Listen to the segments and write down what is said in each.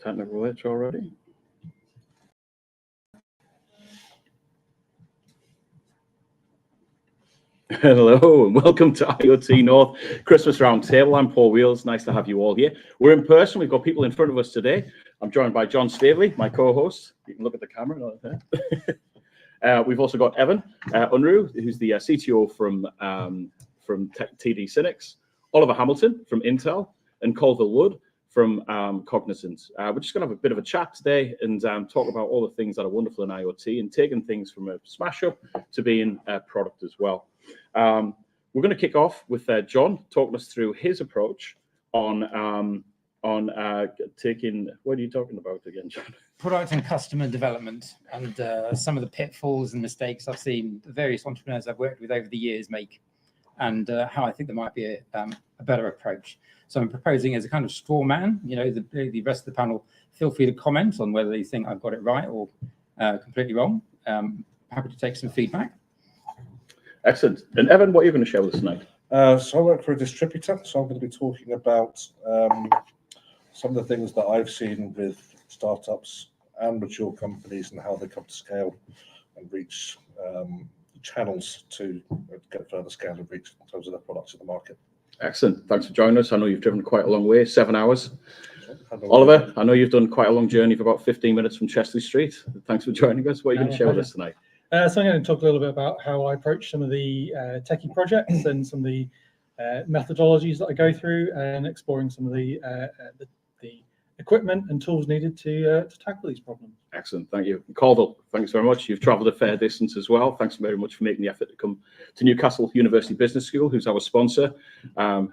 technical glitch already. Hello and welcome to IoT North Christmas Roundtable. I'm Paul Wheels. Nice to have you all here. We're in person. We've got people in front of us today. I'm joined by John Staveley, my co-host. You can look at the camera. We've also got Evan Unrue, who's the CTO from TD Synnex, Oliver Hamilton from Intel, and Colville Wood from Cognizant. We're just going to have a bit of a chat today and talk about all the things that are wonderful in IoT and taking things from a smash up to being a product as well. We're going to kick off with John talking us through his approach on taking, what are you talking about again, John? Product and customer development, and some of the pitfalls and mistakes I've seen the various entrepreneurs I've worked with over the years make, and how I think there might be a better approach. So I'm proposing as a kind of straw man, the rest of the panel, feel free to comment on whether you think I've got it right or completely wrong. Happy to take some feedback. Excellent. And Evan, what are you going to share with us tonight? So I work for a distributor, so I'm going to be talking about some of the things that I've seen with startups and mature companies and how they come to scale and reach channels to get further scale and reach in terms of their products in the market. Excellent. Thanks for joining us. I know you've driven quite a long way, 7 hours. Oliver, I know you've done quite a long journey for about 15 minutes from Chesley Street. Thanks for joining us. What are you going to share with us tonight? So I'm going to talk a little bit about how I approach some of the techie projects and some of the methodologies that I go through, and exploring some of the equipment and tools needed to tackle these problems. Excellent, thank you. Colville, thanks very much. You've travelled a fair distance as well. Thanks very much for making the effort to come to Newcastle University Business School, who's our sponsor,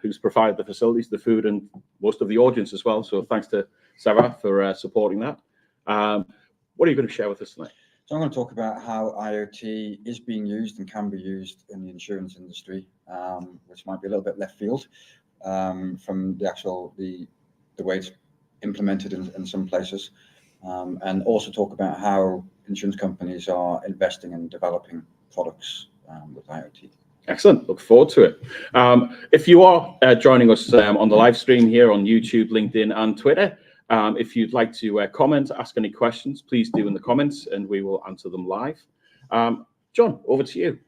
who's provided the facilities, the food, and most of the audience as well. So thanks to Sarah for supporting that. What are you going to share with us tonight? So I'm going to talk about how IoT is being used and can be used in the insurance industry, which might be a little bit left field from the way it's implemented in some places, and also talk about how insurance companies are investing in developing products with IoT. Excellent. Look forward to it. If you are joining us on the live stream here on YouTube, LinkedIn, and Twitter, if you'd like to comment, ask any questions, please do in the comments, and we will answer them live. John, over to you.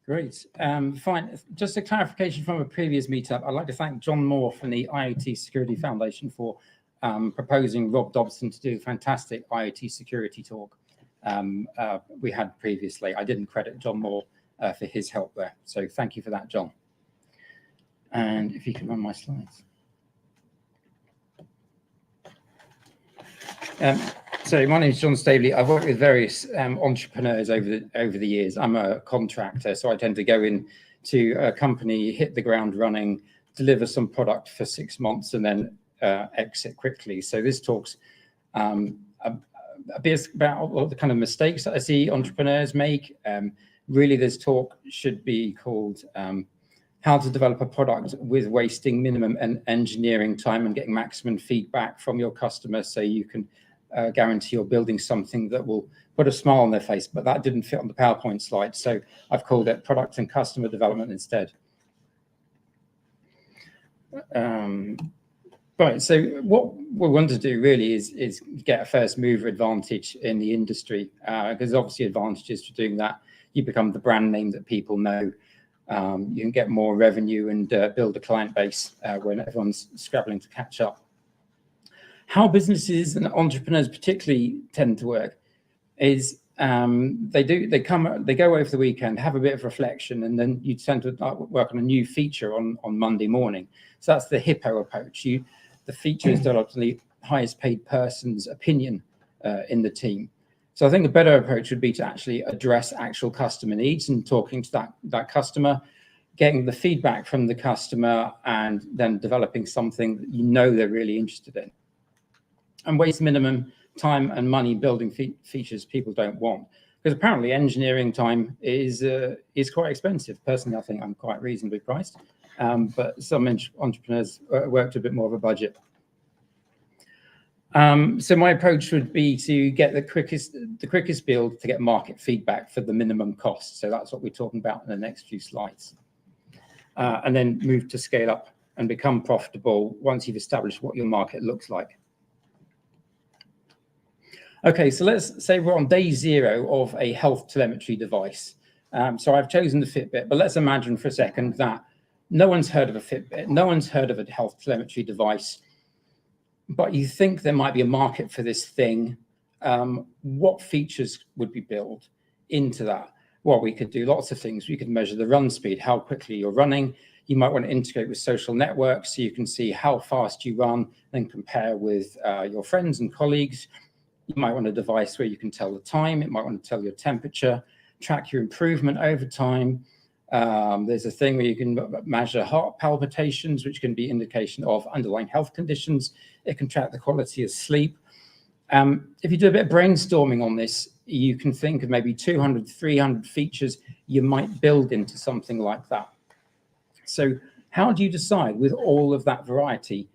Great. Fine. Just a clarification from a previous meetup. I'd like to thank John Moore from the IoT Security Foundation for proposing Rob Dobson to do a fantastic IoT security talk we had previously. I didn't credit John Moore for his help there. So thank you for that, John. And if you can run my slides. So my name is John Staveley. I've worked with various entrepreneurs over the years. I'm a contractor, so I tend to go in to a company, hit the ground running, deliver some product for 6 months, and then exit quickly. So this talks a bit about what the kind of mistakes that I see entrepreneurs make. Really, this talk should be called how to develop a product with wasting minimum engineering time and getting maximum feedback from your customers, so you can guarantee you're building something that will put a smile on their face. But that didn't fit on the PowerPoint slide, so I've called it product and customer development instead. Right, so what we want to do really is get a first mover advantage in the industry, because obviously advantages for doing that. You become the brand name that people know. You can get more revenue and build a client base when everyone's scrabbling to catch up. How businesses and entrepreneurs particularly tend to work is they go over the weekend, have a bit of reflection, and then you tend to work on a new feature on Monday morning. So that's the hippo approach. The feature is developed in the highest paid person's opinion in the team. So I think a better approach would be to actually address actual customer needs and talking to that customer, getting the feedback from the customer, and then developing something that you know they're really interested in. And waste minimum time and money building features people don't want, because apparently engineering time is quite expensive. Personally, I think I'm quite reasonably priced, but some entrepreneurs work to a bit more of a budget. So my approach would be to get the quickest build to get market feedback for the minimum cost. So that's what we're talking about in the next few slides. And then move to scale up and become profitable once you've established what your market looks like. Okay, so let's say we're on day 0 of a health telemetry device. So I've chosen the Fitbit, but let's imagine for a second that no one's heard of a Fitbit, no one's heard of a health telemetry device, but you think there might be a market for this thing. What features would be built into that? Well, we could do lots of things. We could measure the run speed, how quickly you're running. You might want to integrate with social networks so you can see how fast you run and compare with your friends and colleagues. You might want a device where you can tell the time. It might want to tell your temperature, track your improvement over time. There's a thing where you can measure heart palpitations, which can be indication of underlying health conditions. It can track the quality of sleep. If you do a bit of brainstorming on this, you can think of maybe 200, 300 features you might build into something like that. So how do you decide with all of that variety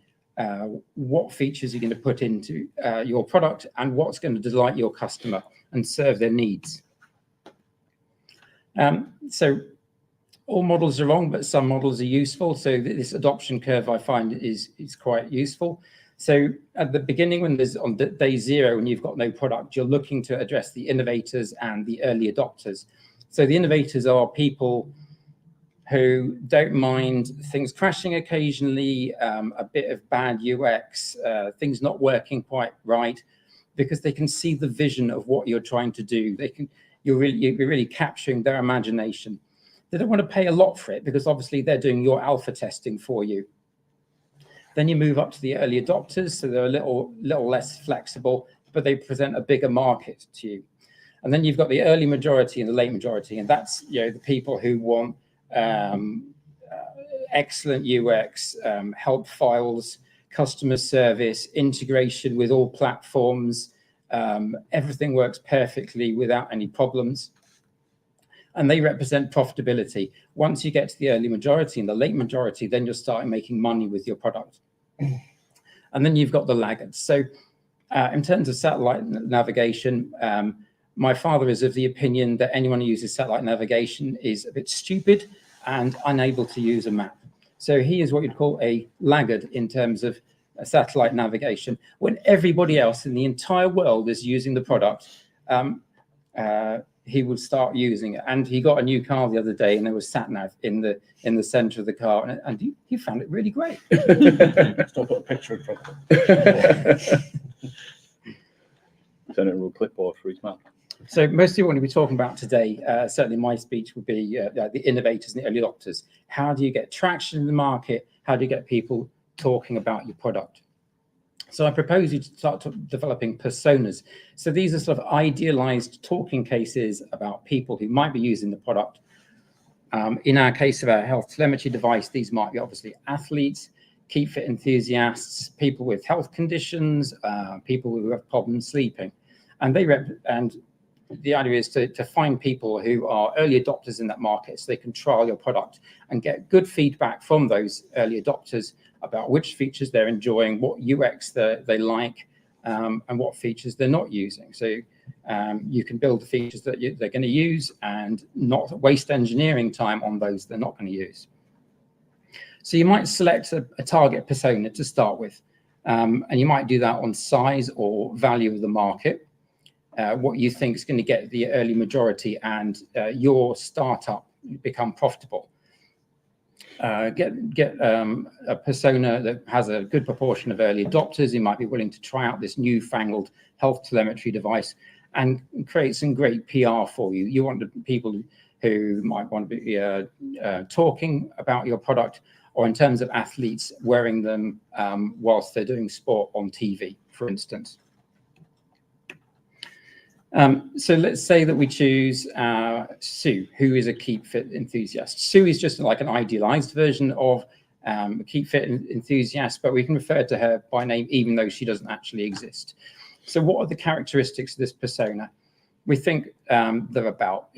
what features you're going to put into your product and what's going to delight your customer and serve their needs? So all models are wrong, but some models are useful. So this adoption curve I find is quite useful. So at the beginning, when there's on day 0, when you've got no product, you're looking to address the innovators and the early adopters. So the innovators are people who don't mind things crashing occasionally, a bit of bad UX, things not working quite right, because they can see the vision of what you're trying to do. You're really capturing their imagination. They don't want to pay a lot for it because obviously they're doing your alpha testing for you. Then you move up to the early adopters, so they're a little less flexible, but they present a bigger market to you. And then you've got the early majority and the late majority, and that's the people who want excellent UX, help files, customer service, integration with all platforms. Everything works perfectly without any problems. And they represent profitability. Once you get to the early majority and the late majority, then you'll start making money with your product. And then you've got the laggards. So in terms of satellite navigation, my father is of the opinion that anyone who uses satellite navigation is a bit stupid and unable to use a map. So he is what you'd call a laggard in terms of satellite navigation. When everybody else in the entire world is using the product, he would start using it. And he got a new car the other day, and there was sat nav in the center of the car, and he found it really great. Still put a picture in front of it. Send it a clipboard for each map. So mostly what we'll be talking about today, certainly my speech would be the innovators and the early adopters. How do you get traction in the market? How do you get people talking about your product? So I propose you to start developing personas. So these are sort of idealized talking cases about people who might be using the product. In our case of our health telemetry device, these might be obviously athletes, keep fit enthusiasts, people with health conditions, people who have problems sleeping. And the idea is to find people who are early adopters in that market so they can trial your product and get good feedback from those early adopters about which features they're enjoying, what UX they like, and what features they're not using. So you can build the features that they're going to use and not waste engineering time on those they're not going to use. So you might select a target persona to start with, and you might do that on size or value of the market. What you think is going to get the early majority and your startup become profitable. Get a persona that has a good proportion of early adopters who might be willing to try out this newfangled health telemetry device and create some great PR for you. You want the people who might want to be talking about your product, or in terms of athletes, wearing them whilst they're doing sport on TV, for instance. So let's say that we choose Sue, who is a keep fit enthusiast. Sue is just like an idealized version of a keep fit enthusiast, but we can refer to her by name even though she doesn't actually exist. So what are the characteristics of this persona? We think they're about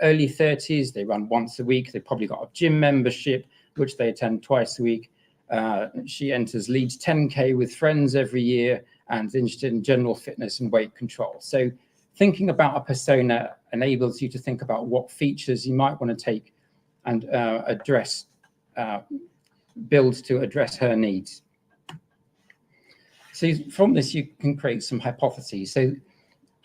early 30s, they run once a week, they've probably got a gym membership, which they attend twice a week. She leads 10K with friends every year and is interested in general fitness and weight control. So thinking about a persona enables you to think about what features you might want to take and build to address her needs. So from this, you can create some hypotheses. So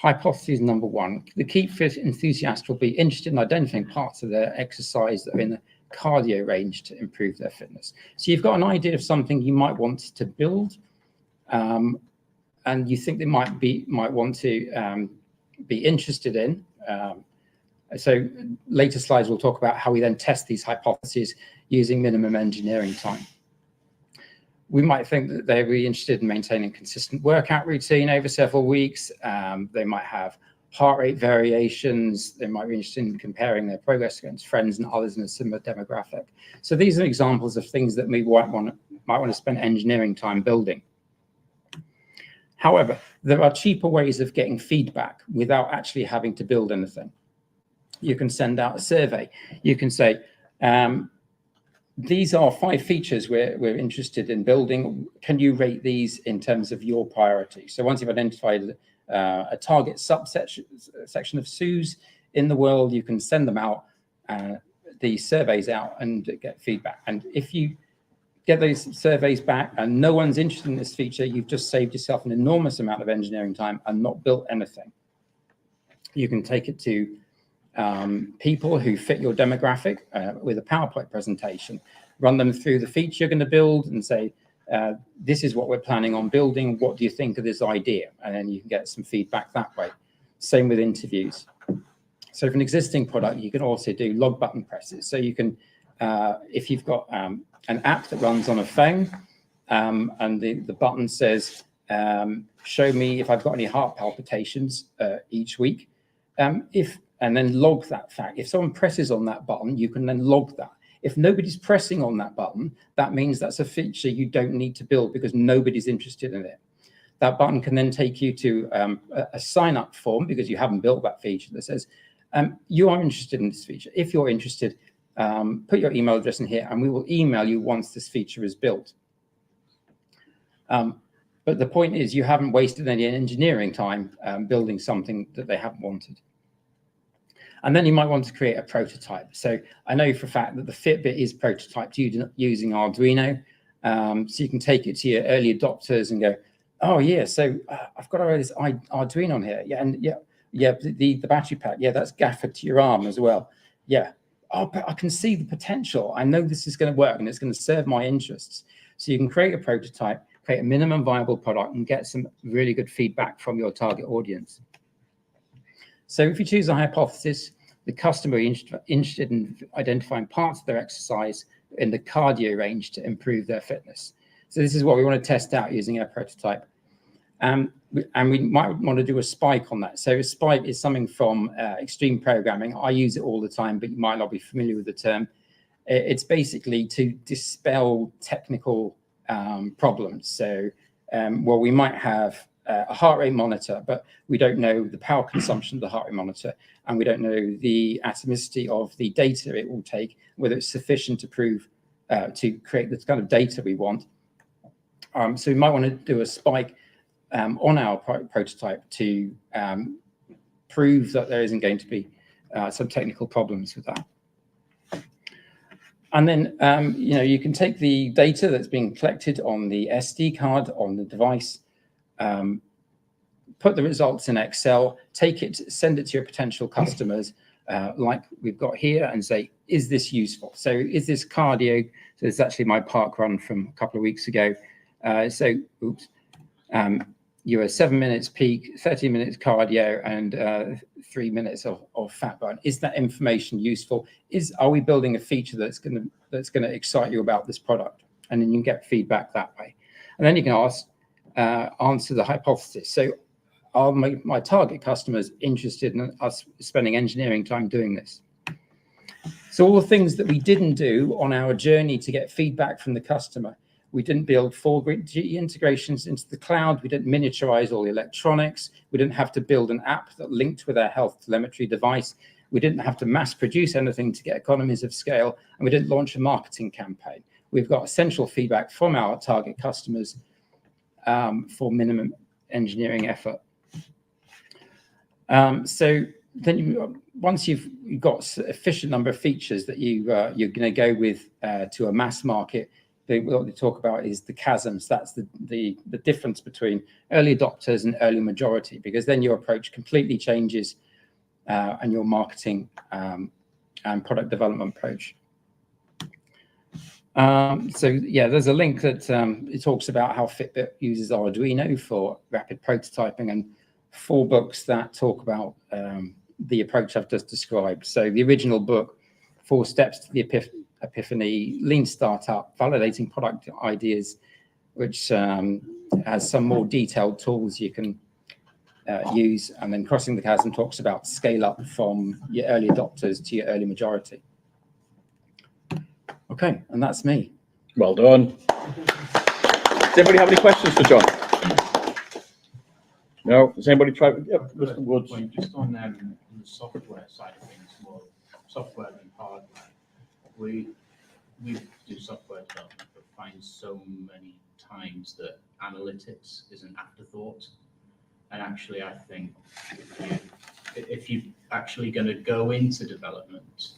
Hypothesis number one, the key fit enthusiast will be interested in identifying parts of their exercise that are in the cardio range to improve their fitness. So you've got an idea of something you might want to build, and you think they might want to be interested in. So later slides will talk about how we then test these hypotheses using minimum engineering time. We might think that they'd be interested in maintaining a consistent workout routine over several weeks. They might have heart rate variations. They might be interested in comparing their progress against friends and others in a similar demographic. So these are examples of things that we might want to spend engineering time building. However, there are cheaper ways of getting feedback without actually having to build anything. You can send out a survey. You can say, these are 5 features we're interested in building. Can you rate these in terms of your priority? So once you've identified a target section of SUs in the world, you can send them out, the surveys out, and get feedback. And if you get those surveys back and no one's interested in this feature, you've just saved yourself an enormous amount of engineering time and not built anything. You can take it to people who fit your demographic with a PowerPoint presentation, run them through the feature you're going to build and say, this is what we're planning on building. What do you think of this idea? And then you can get some feedback that way. Same with interviews. So for an existing product, you can also do log button presses. So you can, if you've got an app that runs on a phone and the button says, show me if I've got any heart palpitations each week. And then log that fact. If someone presses on that button, you can then log that. If nobody's pressing on that button, that means that's a feature you don't need to build because nobody's interested in it. That button can then take you to a sign-up form because you haven't built that feature that says, you are interested in this feature. If you're interested, put your email address in here and we will email you once this feature is built. But the point is you haven't wasted any engineering time building something that they haven't wanted. And then you might want to create a prototype. So I know for a fact that the Fitbit is prototyped using Arduino. So you can take it to your early adopters and go, oh yeah, so I've got this Arduino on here. Yeah, and yeah, the battery pack. Yeah, that's gaffered to your arm as well. Yeah, oh, but I can see the potential. I know this is going to work and it's going to serve my interests. So you can create a prototype, create a minimum viable product and get some really good feedback from your target audience. So if you choose a hypothesis, the customer is interested in identifying parts of their exercise in the cardio range to improve their fitness. So this is what we want to test out using our prototype. And we might want to do a spike on that. So a spike is something from extreme programming. I use it all the time, but you might not be familiar with the term. It's basically to dispel technical problems. So well, we might have a heart rate monitor, but we don't know the power consumption of the heart rate monitor, and we don't know the atomicity of the data it will take, whether it's sufficient to prove to create the kind of data we want. So we might want to do a spike on our prototype to prove that there isn't going to be some technical problems with that. And then you can take the data that's being collected on the SD card on the device, put the results in Excel, take it, send it to your potential customers, like we've got here, and say, is this useful? So is this cardio? So it's actually my park run from a couple of weeks ago. You were 7 minutes peak, 30 minutes cardio, and 3 minutes of fat burn. Is that information useful? Are we building a feature that's gonna excite you about this product? And then you can get feedback that way. And then you can answer the hypothesis. So are my target customers interested in us spending engineering time doing this? So all the things that we didn't do on our journey to get feedback from the customer. We didn't build 4G integrations into the cloud. We didn't miniaturize all the electronics. We didn't have to build an app that linked with our health telemetry device. We didn't have to mass produce anything to get economies of scale. And we didn't launch a marketing campaign. We've got essential feedback from our target customers for minimum engineering effort. So then once you've got a sufficient number of features that you're going to go with to a mass market, what they talk about is the chasms. That's the difference between early adopters and early majority, because then your approach completely changes, and your marketing and product development approach. So yeah, there's a link that it talks about how Fitbit uses Arduino for rapid prototyping, and 4 books that talk about the approach I've just described. So the original book, 4 Steps to the Epiphany, Lean Startup, Validating Product Ideas, which has some more detailed tools you can use. And then Crossing the Chasm talks about scale up from your early adopters to your early majority. Okay, and that's me. Well done. Does anybody have any questions for John? No? Does anybody try? Yeah, Mr. Woods. Well, just on the software side of things, more software than hardware. We do software development, but find so many times that analytics is an afterthought. And actually, I think if you're actually going to go into development,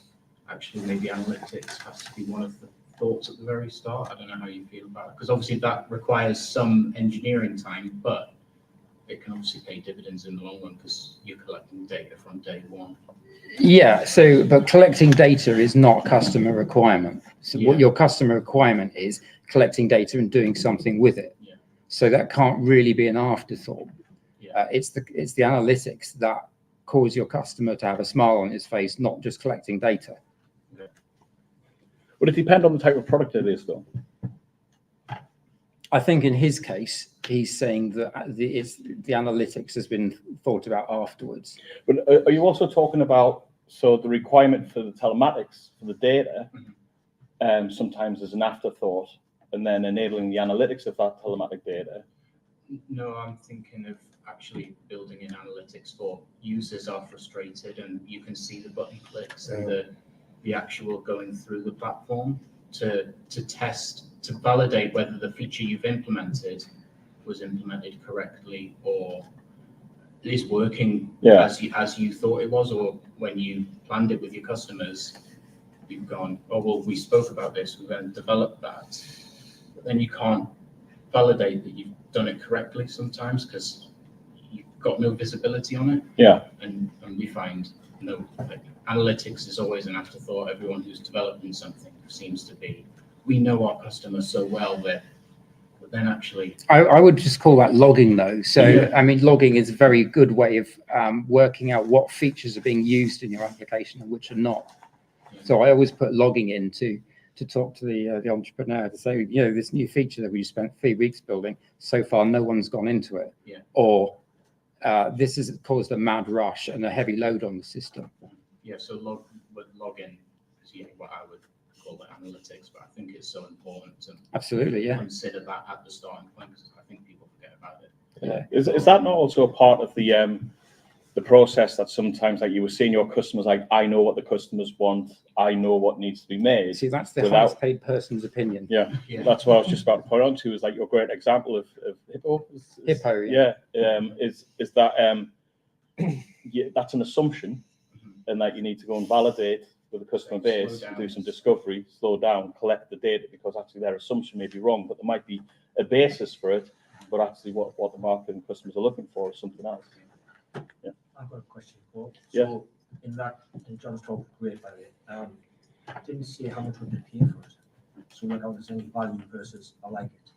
actually maybe analytics has to be one of the thoughts at the very start. I don't know how you feel about it, because obviously that requires some engineering time, but it can obviously pay dividends in the long run because you're collecting data from day one. Yeah, but collecting data is not a customer requirement. So what your customer requirement is collecting data and doing something with it. Yeah. So that can't really be an afterthought. Yeah. It's the analytics that cause your customer to have a smile on his face, not just collecting data. Would it depend on the type of product it is, though? I think in his case, he's saying that the analytics has been thought about afterwards. But are you also talking about, so the requirement for the telematics, for the data, sometimes is an afterthought, and then enabling the analytics of that telematic data? No, I'm thinking of actually building in analytics for users are frustrated and you can see the button clicks and the actual going through the platform to test, to validate whether the feature you've implemented was implemented correctly or is working as you thought it was, or when you planned it with your customers, you've gone, oh, well, we spoke about this, we're going to develop that. But then you can't validate that you've done it correctly sometimes because you've got no visibility on it. Yeah. And we find analytics is always an afterthought. Everyone who's developing something seems to be, we know our customers so well that, but then actually. I would just call that logging though. So, I mean, logging is a very good way of working out what features are being used in your application and which are not. Yeah. So I always put logging in to talk to the entrepreneur to say, this new feature that we spent 3 weeks building, so far no one's gone into it. Yeah. Or this has caused a mad rush and a heavy load on the system. Yeah, so login is what I would call the analytics, but I think it's so important to consider that at the starting point because I think people forget about it. Yeah. Is that not also a part of the process that sometimes, like you were saying, your customers, like, I know what the customers want, I know what needs to be made. See, that's the highest paid person's opinion. Yeah, that's what I was just about to point on to, is like your great example of Hippo. Hippo, is that that's an assumption, and that you need to go and validate with the customer base, do some discovery, slow down, collect the data, because actually their assumption may be wrong, but there might be a basis for it, but actually what the market and customers are looking for is something else. Yeah. I've got a question, Paul. Yeah. So in John's talk, great by the way, didn't see how much would they pay for it. So whether there's any value versus I like it.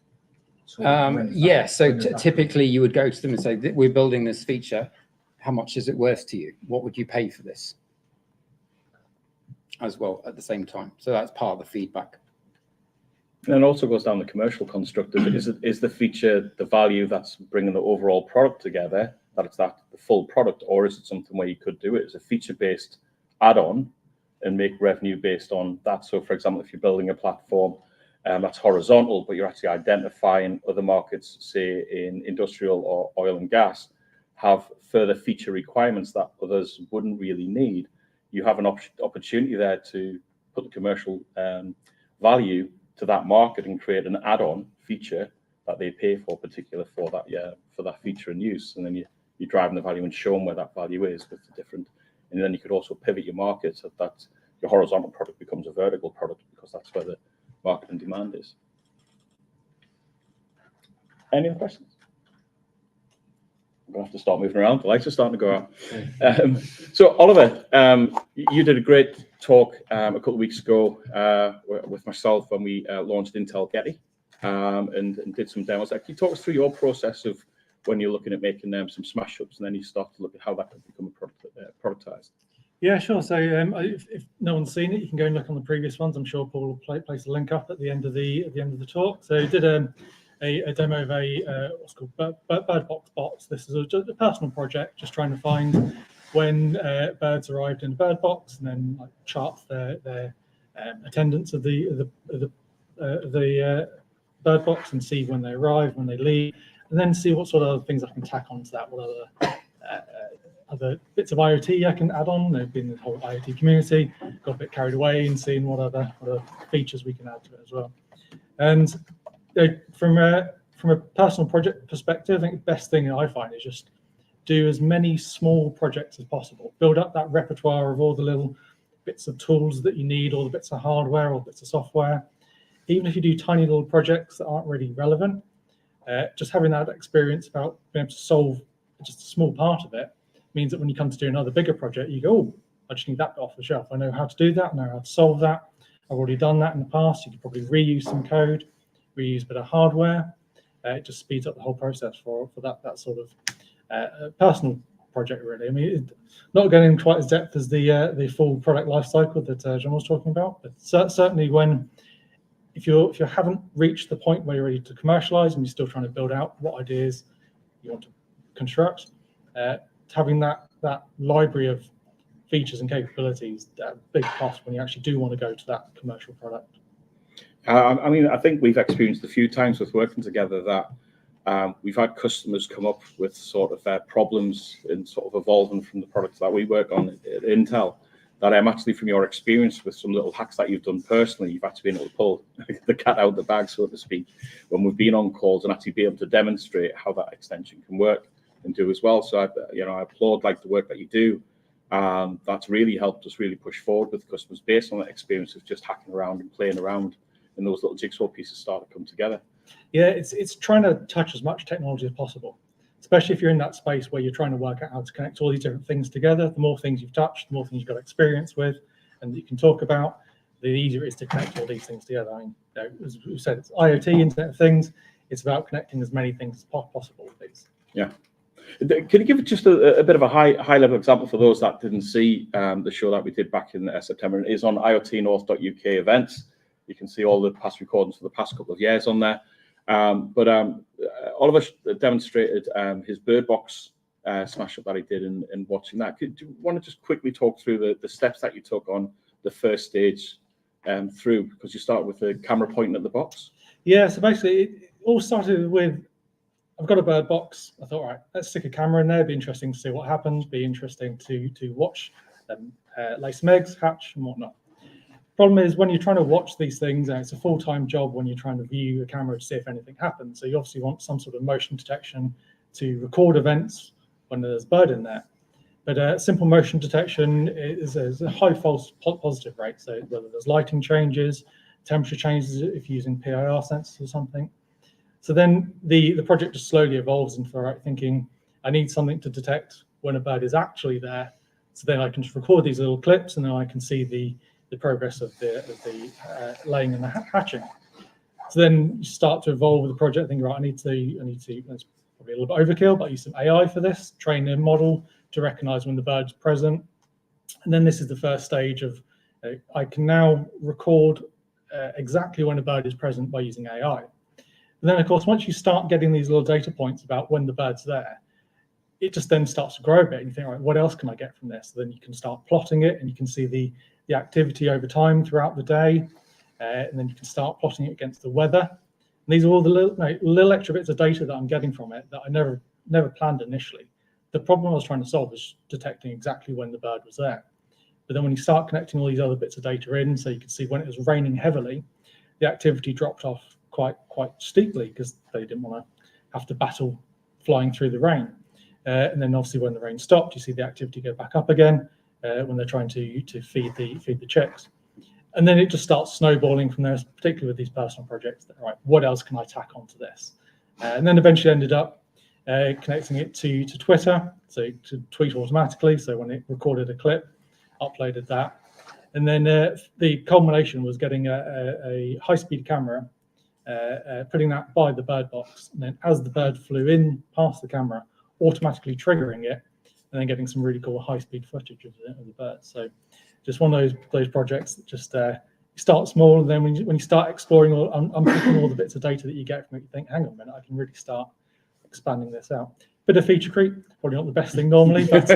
So typically you would go to them and say, we're building this feature. How much is it worth to you? What would you pay for this? As well at the same time. So that's part of the feedback. And it also goes down the commercial construct. Is the feature the value that's bringing the overall product together, that it's the full product, or is it something where you could do it as a feature-based add-on and make revenue based on that? So for example, if you're building a platform that's horizontal, but you're actually identifying other markets, say in industrial or oil and gas, have further feature requirements that others wouldn't really need, you have an opportunity there to put the commercial value to that market and create an add-on feature that they pay for that feature and use. And then you're driving the value and showing where that value is with the different. And then you could also pivot your market so that your horizontal product becomes a vertical product because that's where the market and demand is. Any other questions? I'm going to have to start moving around. The lights are starting to go out. So Oliver, you did a great talk a couple of weeks ago with myself when we launched Intel Getty and did some demos. Can you talk us through your process of when you're looking at making some smash ups and then you start to look at how that could become a productized? Yeah, sure. So if no one's seen it, you can go and look on the previous ones. I'm sure Paul will place a link up at the end of the talk. So he did a demo of a what's called bird box bots. This is just a personal project, just trying to find when birds arrived in a bird box, and then like chart their attendance of the bird box and see when they arrive, when they leave, and then see what sort of other things I can tack onto that. What other bits of IoT I can add on. They've been the whole IoT community, got a bit carried away and seeing what other features we can add to it as well. And from a personal project perspective, I think the best thing that I find is just do as many small projects as possible. Build up that repertoire of all the little bits of tools that you need, all the bits of hardware, all the bits of software. Even if you do tiny little projects that aren't really relevant, just having that experience about being able to solve just a small part of it means that when you come to do another bigger project, you go, oh, I just need that off the shelf. I know how to do that. I know how to solve that. I've already done that in the past. You could probably reuse some code, reuse a bit of hardware. It just speeds up the whole process for that sort of personal project, really. I mean, not going in quite as depth as the full product life cycle that John was talking about, but certainly if you haven't reached the point where you're ready to commercialize and you're still trying to build out what ideas you want to construct, having that library of features and capabilities, a big plus when you actually do want to go to that commercial product. I mean, I think we've experienced a few times with working together that we've had customers come up with sort of problems in sort of evolving from the products that we work on at Intel. That actually, from your experience with some little hacks that you've done personally, you've actually been able to pull the cat out of the bag, so to speak, when we've been on calls and actually be able to demonstrate how that extension can work and do as well. So I applaud like the work that you do. That's really helped us really push forward with customers based on that experience of just hacking around and playing around, and those little jigsaw pieces start to come together. Yeah, it's trying to touch as much technology as possible, especially if you're in that space where you're trying to work out how to connect all these different things together. The more things you've touched, the more things you've got experience with and that you can talk about, the easier it is to connect all these things together. I mean, as we said, it's IoT, Internet of Things. It's about connecting as many things as possible with these. Yeah. Can you give just a bit of a high level example for those that didn't see the show that we did back in September? It is on iotnorth.uk events. You can see all the past recordings for the past couple of years on there. But Oliver demonstrated his bird box smash up that he did in watching that. Do you want to just quickly talk through the steps that you took on the first stage through? Because you start with the camera pointing at the box. Yeah, so basically it all started with, I've got a bird box. I thought, all right, let's stick a camera in there. It'd be interesting to see what happens. Be interesting to watch them lay some eggs, hatch, and whatnot. Problem is, when you're trying to watch these things, and it's a full-time job when you're trying to view a camera to see if anything happens. So you obviously want some sort of motion detection to record events when there's a bird in there. But simple motion detection is a high false positive rate. So whether there's lighting changes, temperature changes if you're using PIR sensors or something. So then the project just slowly evolves into thinking, I need something to detect when a bird is actually there. So then I can just record these little clips, and then I can see the progress of the laying and the hatching. So then you start to evolve with the project, thinking, right, I need to, that's probably a little bit overkill, but I use some AI for this, train a model to recognize when the bird's present. And then this is the first stage of, I can now record exactly when a bird is present by using AI. And then, of course, once you start getting these little data points about when the bird's there, it just then starts to grow a bit. And you think, right, what else can I get from this? So then you can start plotting it, and you can see the activity over time throughout the day. And then you can start plotting it against the weather. And these are all the little extra bits of data that I'm getting from it that I never planned initially. The problem I was trying to solve was detecting exactly when the bird was there. But then when you start connecting all these other bits of data in, so you can see when it was raining heavily, the activity dropped off quite steeply because they didn't want to have to battle flying through the rain. And then obviously when the rain stopped, you see the activity go back up again when they're trying to feed the chicks. And then it just starts snowballing from there, particularly with these personal projects. That, right, what else can I tack onto this? And then eventually ended up connecting it to Twitter, so to tweet automatically. So when it recorded a clip, uploaded that. And then the culmination was getting a high-speed camera, putting that by the bird box. And then as the bird flew in past the camera, automatically triggering it, and then getting some really cool high-speed footage of the bird. So just one of those projects that just you start small, and then when you start exploring, unpicking all the bits of data that you get from it, you think, hang on a minute, I can really start expanding this out. Bit of feature creep, probably not the best thing normally, but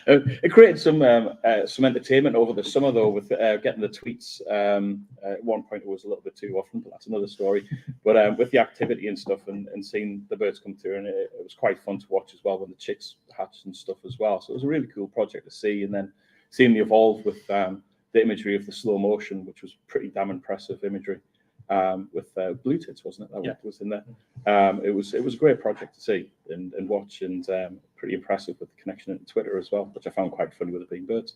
it created some entertainment over the summer though, with getting the tweets. At one point it was a little bit too often, but that's another story. But with the activity and stuff, and seeing the birds come through, and it was quite fun to watch as well when the chicks hatched and stuff as well. So it was a really cool project to see, and then seeing the evolve with the imagery of the slow motion, which was pretty damn impressive imagery. With blue tits, wasn't it? That was in there. It was a great project to see and watch, and pretty impressive with the connection to Twitter as well, which I found quite funny with it being birds.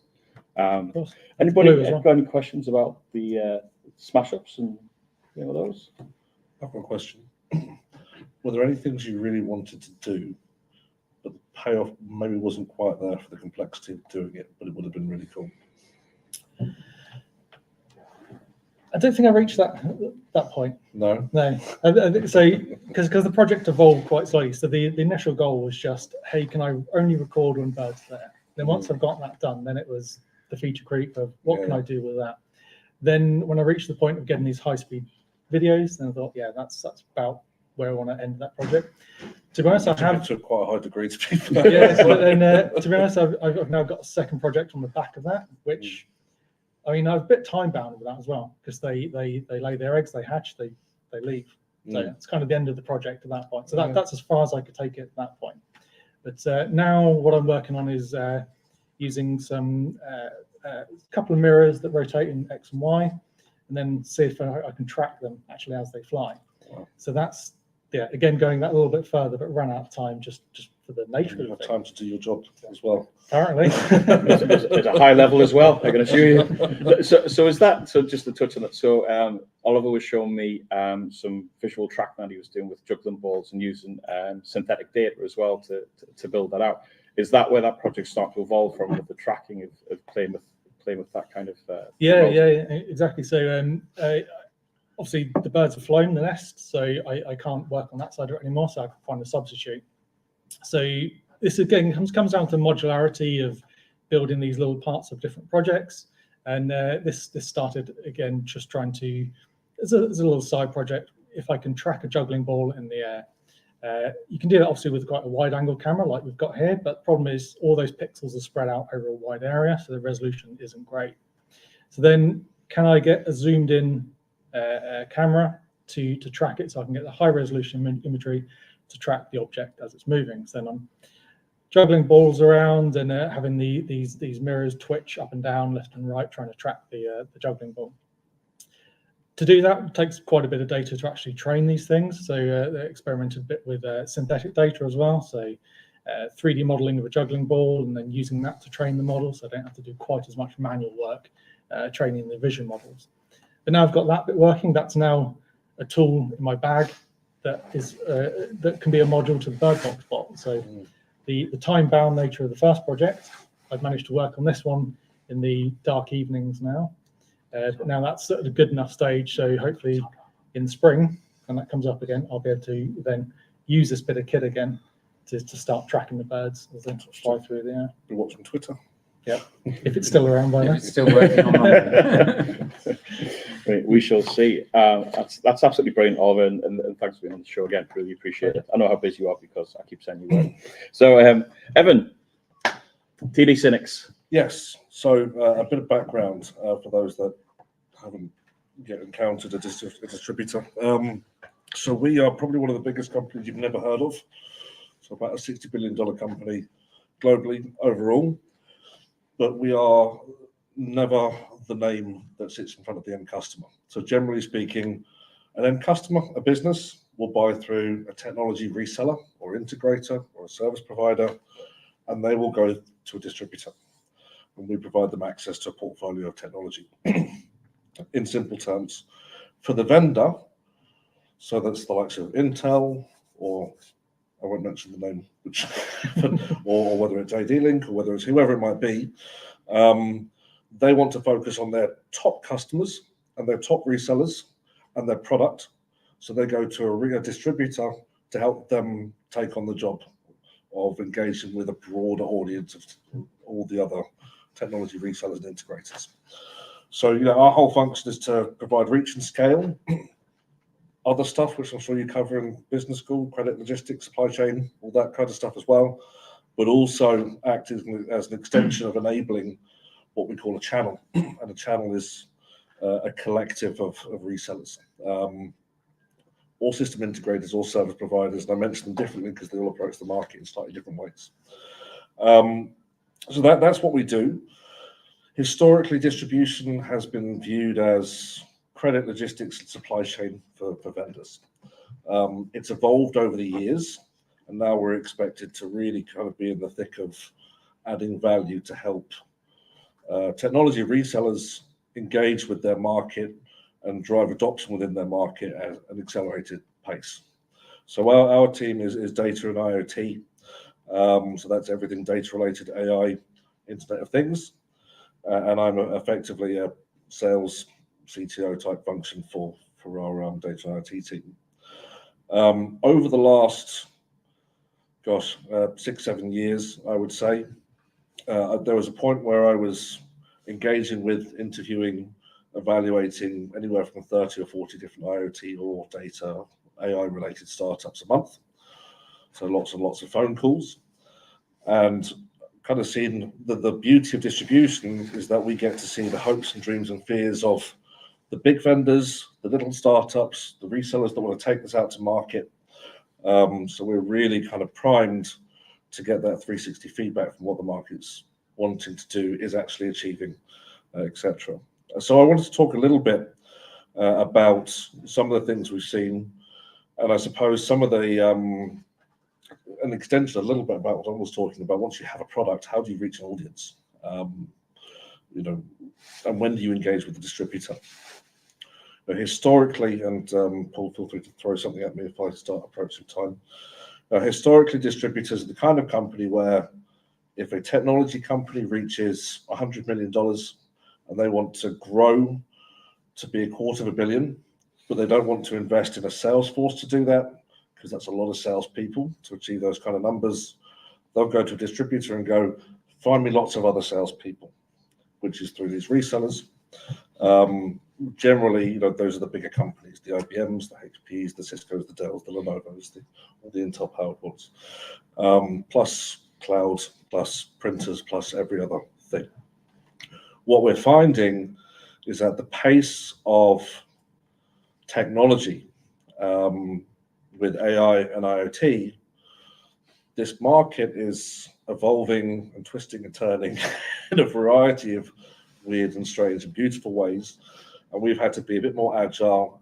Anybody got any questions about the smash ups and those? I've got a question. Were there any things you really wanted to do, but the payoff maybe wasn't quite there for the complexity of doing it, but it would have been really cool? I don't think I reached that point. No. So because the project evolved quite slowly. So the initial goal was just, hey, can I only record when birds there? Then once I've got that done, then it was the feature creep of what can I do with that? Then when I reached the point of getting these high-speed videos, then I thought, yeah, that's about where I want to end that project. To be honest, I have to quite a high degree to be fair. Yeah, so then, to be honest, I've now got a second project on the back of that, which I mean, I'm a bit time bound with that as well, because they lay their eggs, they hatch, they leave. So it's kind of the end of the project at that point. So that's as far as I could take it at that point. But now what I'm working on is using some couple of mirrors that rotate in X and Y, and then see if I can track them actually as they fly. Wow. So that's again going that a little bit further, but run out of time just for the nature of it. Time to do your job as well. Apparently, at a high level as well, I can assure you. So is that so? Just to touch on it. So Oliver was showing me some visual tracking that he was doing with juggling balls and using synthetic data as well to build that out. Is that where that project started to evolve from, with the tracking of playing with that kind of? Yeah, exactly. So obviously the birds have flown the nest, so I can't work on that side of it anymore. So I can find a substitute. So this again comes down to modularity of building these little parts of different projects, and this started again just trying to as a little side project. If I can track a juggling ball in the air, you can do that obviously with quite a wide angle camera like we've got here, but the problem is all those pixels are spread out over a wide area, so the resolution isn't great. So then can I get a zoomed in camera to track it, so I can get the high resolution imagery to track the object as it's moving? So then I'm juggling balls around and having these mirrors twitch up and down, left and right, trying to track the juggling ball. To do that, it takes quite a bit of data to actually train these things. So they experimented a bit with synthetic data as well. So 3D modeling of a juggling ball, and then using that to train the model, so I don't have to do quite as much manual work training the vision models. But now I've got that bit working. That's now a tool in my bag that is that can be a module to the bird box bot. So the time-bound nature of the first project, I've managed to work on this one in the dark evenings now. But now that's at a good enough stage, so hopefully in the spring, when that comes up again, I'll be able to then use this bit of kit again to start tracking the birds as they fly through the air. Be watching Twitter. Yeah, if it's still around by now. If it's still working on that. We shall see. That's absolutely brilliant, Oliver, and thanks for being on the show again. Really appreciate it. I know how busy you are because I keep sending you work. So, Evan, TD Cynics. Yes. So a bit of background for those that haven't yet encountered a distributor. So we are probably one of the biggest companies you've never heard of. So about a $60 billion company globally overall. But we are never the name that sits in front of the end customer. So generally speaking, an end customer, a business, will buy through a technology reseller or integrator or a service provider, and they will go to a distributor. And we provide them access to a portfolio of technology. In simple terms, for the vendor, So that's the likes of Intel, or I won't mention the name, which, or whether it's AD-Link, or whether it's whoever it might be. They want to focus on their top customers and their top resellers and their product. So they go to a distributor to help them take on the job of engaging with a broader audience of all the other technology resellers and integrators. So, our whole function is to provide reach and scale. Other stuff, which I'm sure you cover in business school, credit, logistics, supply chain, all that kind of stuff as well, but also act as an extension of enabling what we call a channel. And a channel is a collective of resellers. All system integrators, all service providers, and I mention them differently because they all approach the market in slightly different ways. So that's what we do. Historically, distribution has been viewed as credit, logistics, and supply chain for vendors. It's evolved over the years, and now we're expected to really kind of be in the thick of adding value to help technology resellers engage with their market and drive adoption within their market at an accelerated pace. So our team is data and IoT. So that's everything data related, AI, Internet of Things. And I'm effectively a sales CTO type function for our data and IoT team. Over the last, 6-7 years, I would say, there was a point where I was engaging with, interviewing, evaluating anywhere from 30 or 40 different IoT or data AI related startups a month. So lots and lots of phone calls, and kind of seeing the beauty of distribution is that we get to see the hopes and dreams and fears of the big vendors, the little startups, the resellers that want to take this out to market. So we're really kind of primed to get that 360 feedback from what the market's wanting to do, is actually achieving, etc. So I wanted to talk a little bit about some of the things we've seen, and I suppose some of the an extension a little bit about what I was talking about. Once you have a product, how do you reach an audience? And when do you engage with the distributor? Historically, and Paul, feel free to throw something at me if I start approaching time. Historically, distributors are the kind of company where if a technology company reaches $100 million and they want to grow to be $250 million, but they don't want to invest in a sales force to do that, because that's a lot of salespeople to achieve those kind of numbers, they'll go to a distributor and go, find me lots of other salespeople, which is through these resellers. Generally, those are the bigger companies, the IBMs, the HPs, the Ciscos, the Dells, the Lenovo's, all the Intel powered ones, plus cloud, plus printers, plus every other thing. What we're finding is that the pace of technology with AI and IoT, this market is evolving and twisting and turning in a variety of weird and strange and beautiful ways. And we've had to be a bit more agile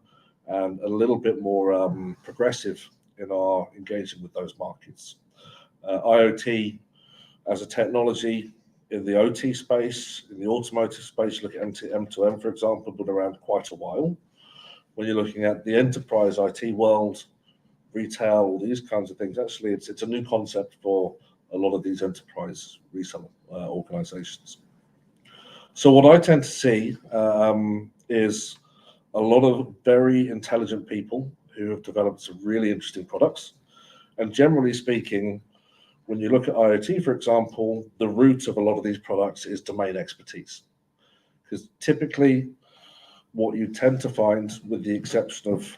and a little bit more progressive in our engaging with those markets. IoT as a technology in the OT space, in the automotive space, look at M2M, for example, been around quite a while. When you're looking at the enterprise IT world, retail, all these kinds of things, actually it's a new concept for a lot of these enterprise reseller organizations. So what I tend to see is a lot of very intelligent people who have developed some really interesting products. And generally speaking, when you look at IoT, for example, the root of a lot of these products is domain expertise. Because typically what you tend to find, with the exception of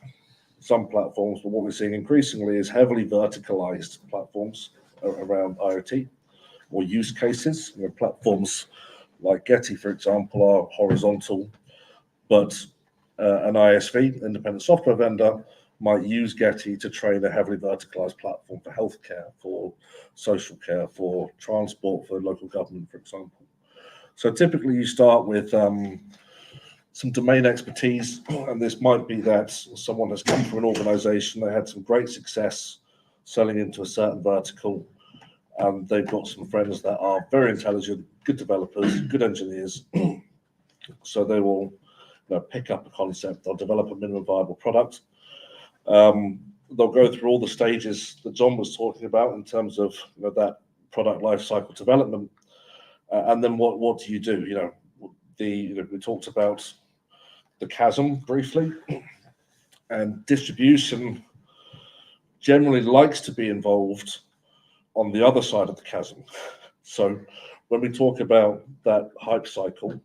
some platforms, but what we're seeing increasingly is heavily verticalized platforms around IoT or use cases. Platforms like Getty, for example, are horizontal, but an ISV, independent software vendor, might use Getty to train a heavily verticalized platform for healthcare, for social care, for transport, for local government, for example. So typically you start with some domain expertise, and this might be that someone has come from an organization, they had some great success selling into a certain vertical, and they've got some friends that are very intelligent, good developers, good engineers. So they will pick up a concept, they'll develop a minimum viable product, They'll go through all the stages that John was talking about in terms of that product lifecycle development, and then what do you do? We talked about the chasm briefly, and distribution generally likes to be involved on the other side of the chasm. So when we talk about that hype cycle,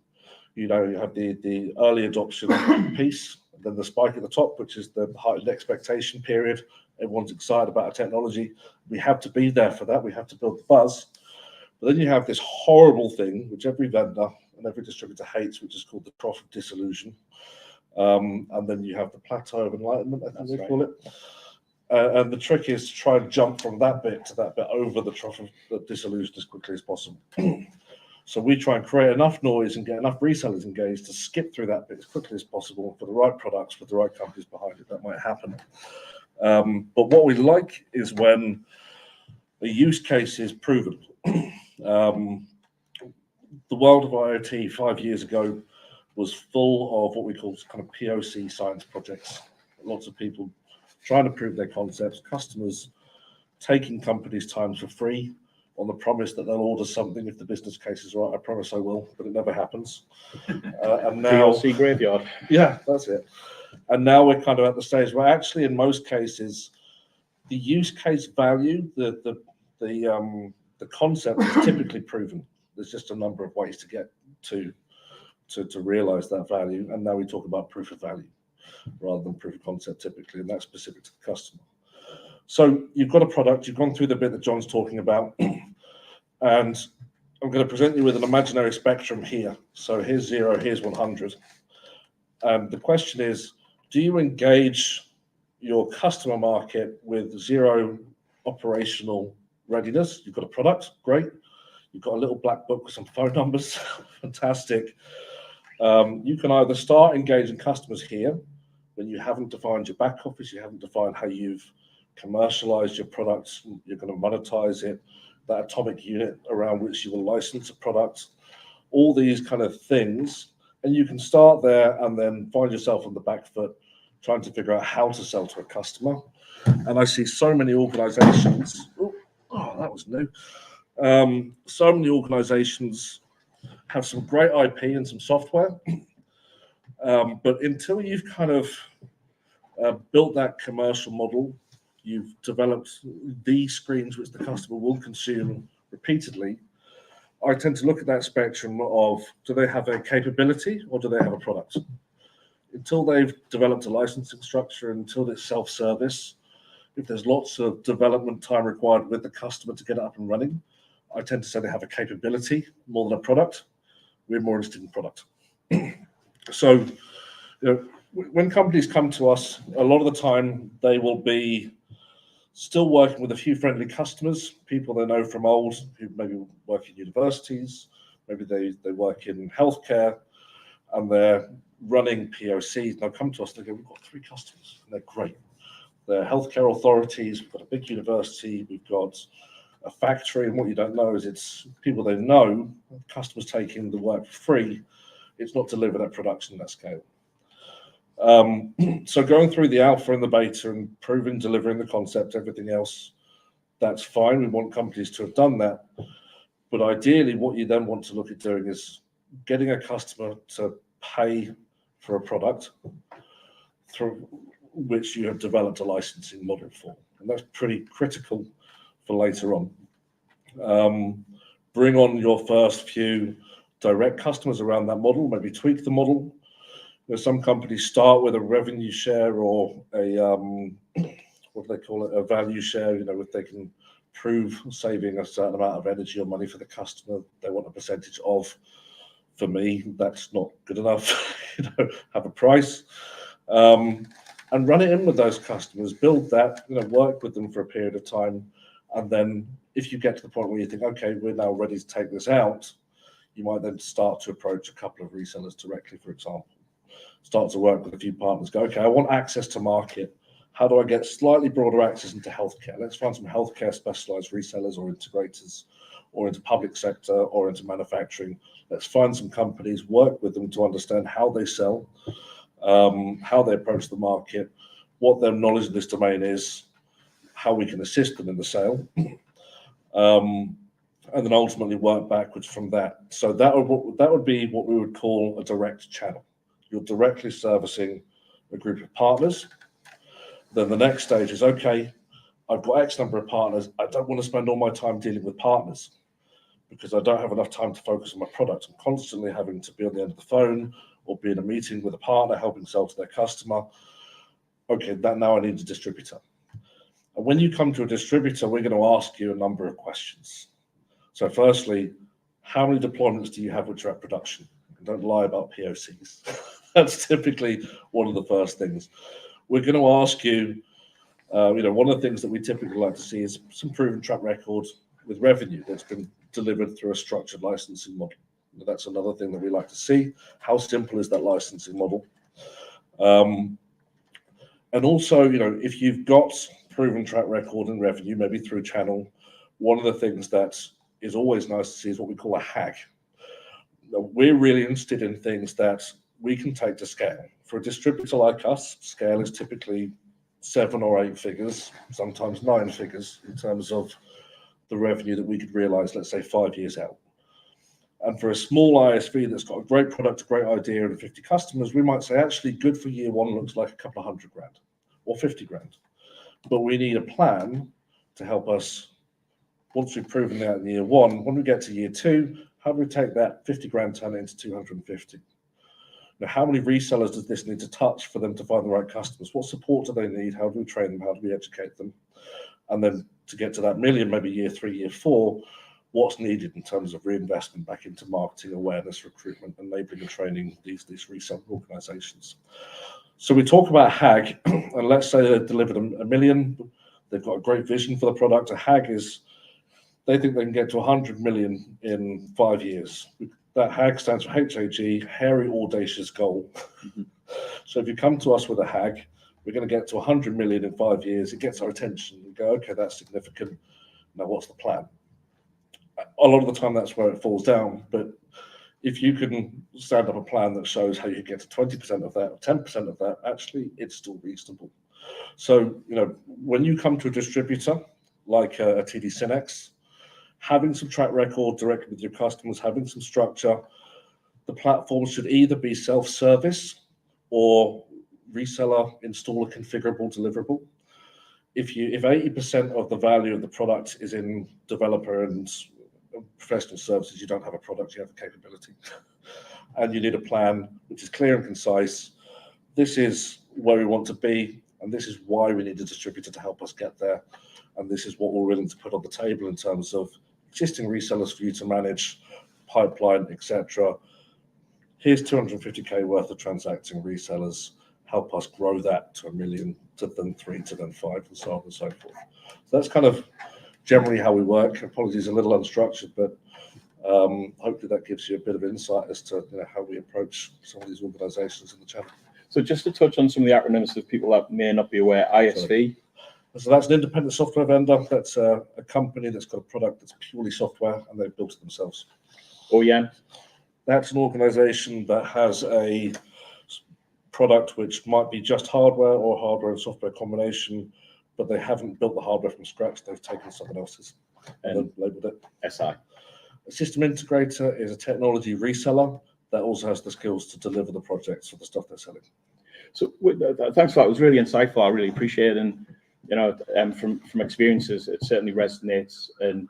you have the early adoption piece, then the spike at the top, which is the heightened expectation period. Everyone's excited about our technology. We have to be there for that. We have to build the buzz. But then you have this horrible thing, which every vendor and every distributor hates, which is called the trough of disillusion. And then you have the plateau of enlightenment, I think they call it. And the trick is to try and jump from that bit to that bit over the trough of disillusion as quickly as possible. So we try and create enough noise and get enough resellers engaged to skip through that bit as quickly as possible for the right products, with the right companies behind it. That might happen. But what we like is when a use case is proven. The world of IoT 5 years ago was full of what we call kind of POC science projects. Lots of people trying to prove their concepts, customers taking companies' time for free on the promise that they'll order something if the business case is right. I promise I will, but it never happens. And now, PLC graveyard. yeah, that's it. And now we're kind of at the stage where actually, in most cases, the use case value, the concept is typically proven. There's just a number of ways to get to realize that value. And now we talk about proof of value rather than proof of concept typically, and that's specific to the customer. So you've got a product, you've gone through the bit that John's talking about, and I'm going to present you with an imaginary spectrum here. So here's 0, here's 100. And the question is, do you engage your customer market with 0 operational readiness? You've got a product, great. You've got a little black book with some phone numbers, fantastic. You can either start engaging customers here when you haven't defined your back office, you haven't defined how you've commercialized your products, you're going to monetize it, that atomic unit around which you will license a product, all these kind of things. And you can start there and then find yourself on the back foot trying to figure out how to sell to a customer. And I see so many organizations, oh, that was new. So many organizations have some great IP and some software, but until you've kind of built that commercial model, you've developed the screens which the customer will consume repeatedly, I tend to look at that spectrum of, do they have a capability or do they have a product? Until they've developed a licensing structure, until it's self-service, if there's lots of development time required with the customer to get it up and running, I tend to say they have a capability more than a product. We're more interested in product. So, when companies come to us, a lot of the time they will be still working with a few friendly customers, people they know from old, who maybe work in universities, maybe they work in healthcare, and they're running POCs. They'll come to us, they go, we've got 3 customers, and they're great. They're healthcare authorities, we've got a big university, we've got a factory, and what you don't know is it's people they know, customers taking the work for free. It's not delivered at production at scale. So going through the alpha and the beta and proving, delivering the concept, everything else, that's fine. We want companies to have done that. But ideally, what you then want to look at doing is getting a customer to pay for a product through which you have developed a licensing model for. And that's pretty critical for later on. Bring on your first few direct customers around that model, maybe tweak the model. Some companies start with a revenue share or a, what do they call it, a value share, if they can prove saving a certain amount of energy or money for the customer, they want a percentage of. For me, that's not good enough. Have a price. And run it in with those customers, build that, work with them for a period of time. And then if you get to the point where you think, okay, we're now ready to take this out, you might then start to approach a couple of resellers directly, for example. Start to work with a few partners, go, okay, I want access to market. How do I get slightly broader access into healthcare? Let's find some healthcare specialized resellers or integrators, or into public sector or into manufacturing. Let's find some companies, work with them to understand how they sell, how they approach the market, what their knowledge in this domain is, how we can assist them in the sale, and then ultimately work backwards from that. So that would be what we would call a direct channel. You're directly servicing a group of partners. Then the next stage is, okay, I've got X number of partners. I don't want to spend all my time dealing with partners because I don't have enough time to focus on my product. I'm constantly having to be on the end of the phone or be in a meeting with a partner, helping sell to their customer. Okay, now I need a distributor. And when you come to a distributor, we're going to ask you a number of questions. So firstly, how many deployments do you have which are at production? And don't lie about POCs. That's typically one of the first things. We're going to ask you, one of the things that we typically like to see is some proven track record with revenue that's been delivered through a structured licensing model. That's another thing that we like to see. How simple is that licensing model? And also, if you've got proven track record and revenue, maybe through channel, one of the things that is always nice to see is what we call a HAG. We're really interested in things that we can take to scale. For a distributor like us, scale is typically 7 or 8 figures, sometimes 9 figures in terms of the revenue that we could realize, let's say 5 years out. And for a small ISV that's got a great product, a great idea, and 50 customers, we might say actually good for year 1 looks like a couple of $100 grand or 50 grand. But we need a plan to help us, once we've proven that in year 1, when we get to year 2, how do we take that 50 grand, turn it into 250? Now, how many resellers does this need to touch for them to find the right customers? What support do they need? How do we train them? How do we educate them? And then to get to that million, maybe year 3, year 4, what's needed in terms of reinvestment back into marketing, awareness, recruitment, enabling and training these reseller organizations. So we talk about HAG, and let's say they've delivered a million. They've got a great vision for the product. A HAG is, they think they can get to 100 million in 5 years. That HAG stands for HAG, hairy audacious goal. So if you come to us with a HAG, we're going to get to 100 million in 5 years. It gets our attention. We go, okay, that's significant. Now what's the plan? A lot of the time that's where it falls down. But if you can stand up a plan that shows how you get to 20% of that, or 10% of that, actually it's still reasonable. So, when you come to a distributor like a TD Synex, having some track record directly with your customers, having some structure, the platform should either be self-service or reseller, installer, configurable, deliverable. If 80% of the value of the product is in developer and professional services, you don't have a product, you have a capability. And you need a plan which is clear and concise. This is where we want to be, and this is why we need a distributor to help us get there. And this is what we're willing to put on the table in terms of existing resellers for you to manage, pipeline, etc. Here's 250K worth of transacting resellers. Help us grow that to 1 million, to then 3, to then 5, and so on and so forth. So that's kind of generally how we work. Apologies, a little unstructured, but hopefully that gives you a bit of insight as to how we approach some of these organizations in the channel. So just to touch on some of the acronyms of people that may not be aware, ISV. So that's an independent software vendor. That's a company that's got a product that's purely software and they've built it themselves. OEM. That's an organization that has a product which might be just hardware or hardware and software combination, but they haven't built the hardware from scratch. They've taken someone else's and labeled it. SI. A system integrator is a technology reseller that also has the skills to deliver the projects for the stuff they're selling. So thanks for that. It was really insightful. I really appreciate it. And from experiences, it certainly resonates. And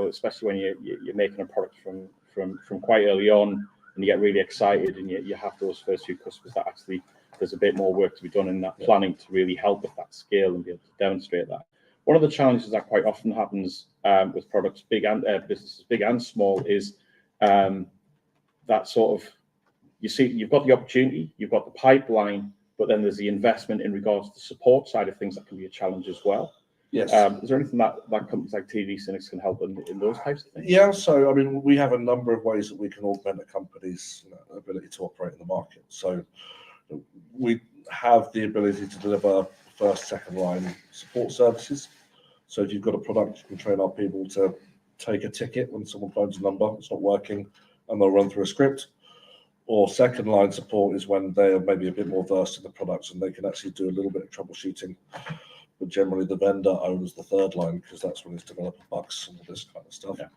especially when you're making a product from quite early on, and you get really excited, and you have those first few customers that actually there's a bit more work to be done in that planning to really help with that scale and be able to demonstrate that. One of the challenges that quite often happens with products, big and businesses, big and small, is that sort of, you see, you've got the opportunity, you've got the pipeline, but then there's the investment in regards to the support side of things that can be a challenge as well. Yes. Is there anything that companies like TD Synex can help in those types of things? Yeah, so I mean, we have a number of ways that we can augment a company's ability to operate in the market. So we have the ability to deliver first, second line support services. So if you've got a product, you can train our people to take a ticket when someone phones a number, it's not working, and they'll run through a script. Or second line support is when they are maybe a bit more versed in the products and they can actually do a little bit of troubleshooting. But generally the vendor owns the third line because that's when it's developer bugs and all this kind of stuff. Yeah.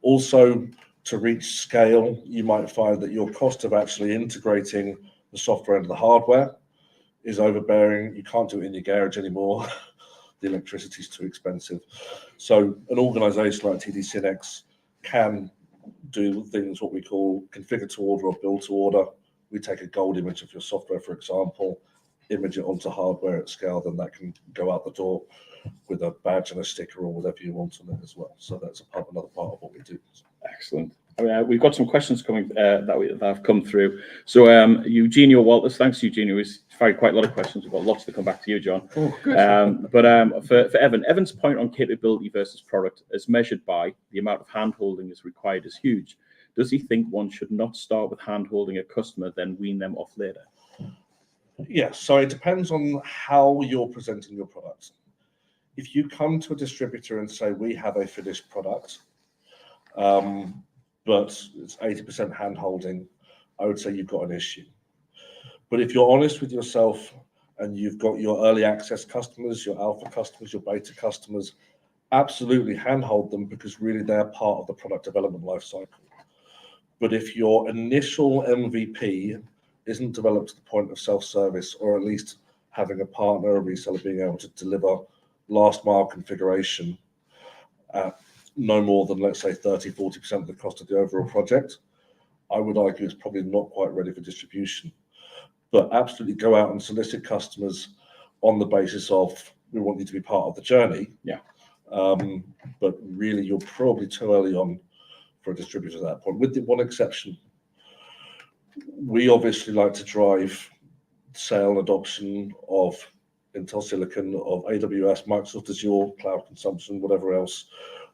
Also, to reach scale, you might find that your cost of actually integrating the software into the hardware is overbearing. You can't do it in your garage anymore. The electricity is too expensive. So an organization like TD Synnex can do things what we call configure to order or build to order. We take a gold image of your software, for example, image it onto hardware at scale, then that can go out the door with a badge and a sticker or whatever you want on it as well. So that's another part of what we do. Excellent. We've got some questions coming that have come through. So Eugenio Walters, thanks Eugenio. He's fired quite a lot of questions. We've got lots to come back to you, John. Oh, good. For Evan's point on capability versus product as measured by the amount of hand-holding is required is huge. Does he think one should not start with hand-holding a customer, then wean them off later? Yeah, so it depends on how you're presenting your product. If you come to a distributor and say, we have a finished product, but it's 80% hand-holding, I would say you've got an issue. But if you're honest with yourself and you've got your early access customers, your alpha customers, your beta customers, absolutely handhold them because really they're part of the product development lifecycle. But if your initial MVP isn't developed to the point of self-service, or at least having a partner, a reseller being able to deliver last mile configuration at no more than, let's say, 30-40% of the cost of the overall project, I would argue it's probably not quite ready for distribution. But absolutely go out and solicit customers on the basis of, we want you to be part of the journey. Yeah. But really, you're probably too early on for a distributor at that point, with the one exception. We obviously like to drive sale and adoption of Intel Silicon, of AWS, Microsoft Azure, cloud consumption, whatever else.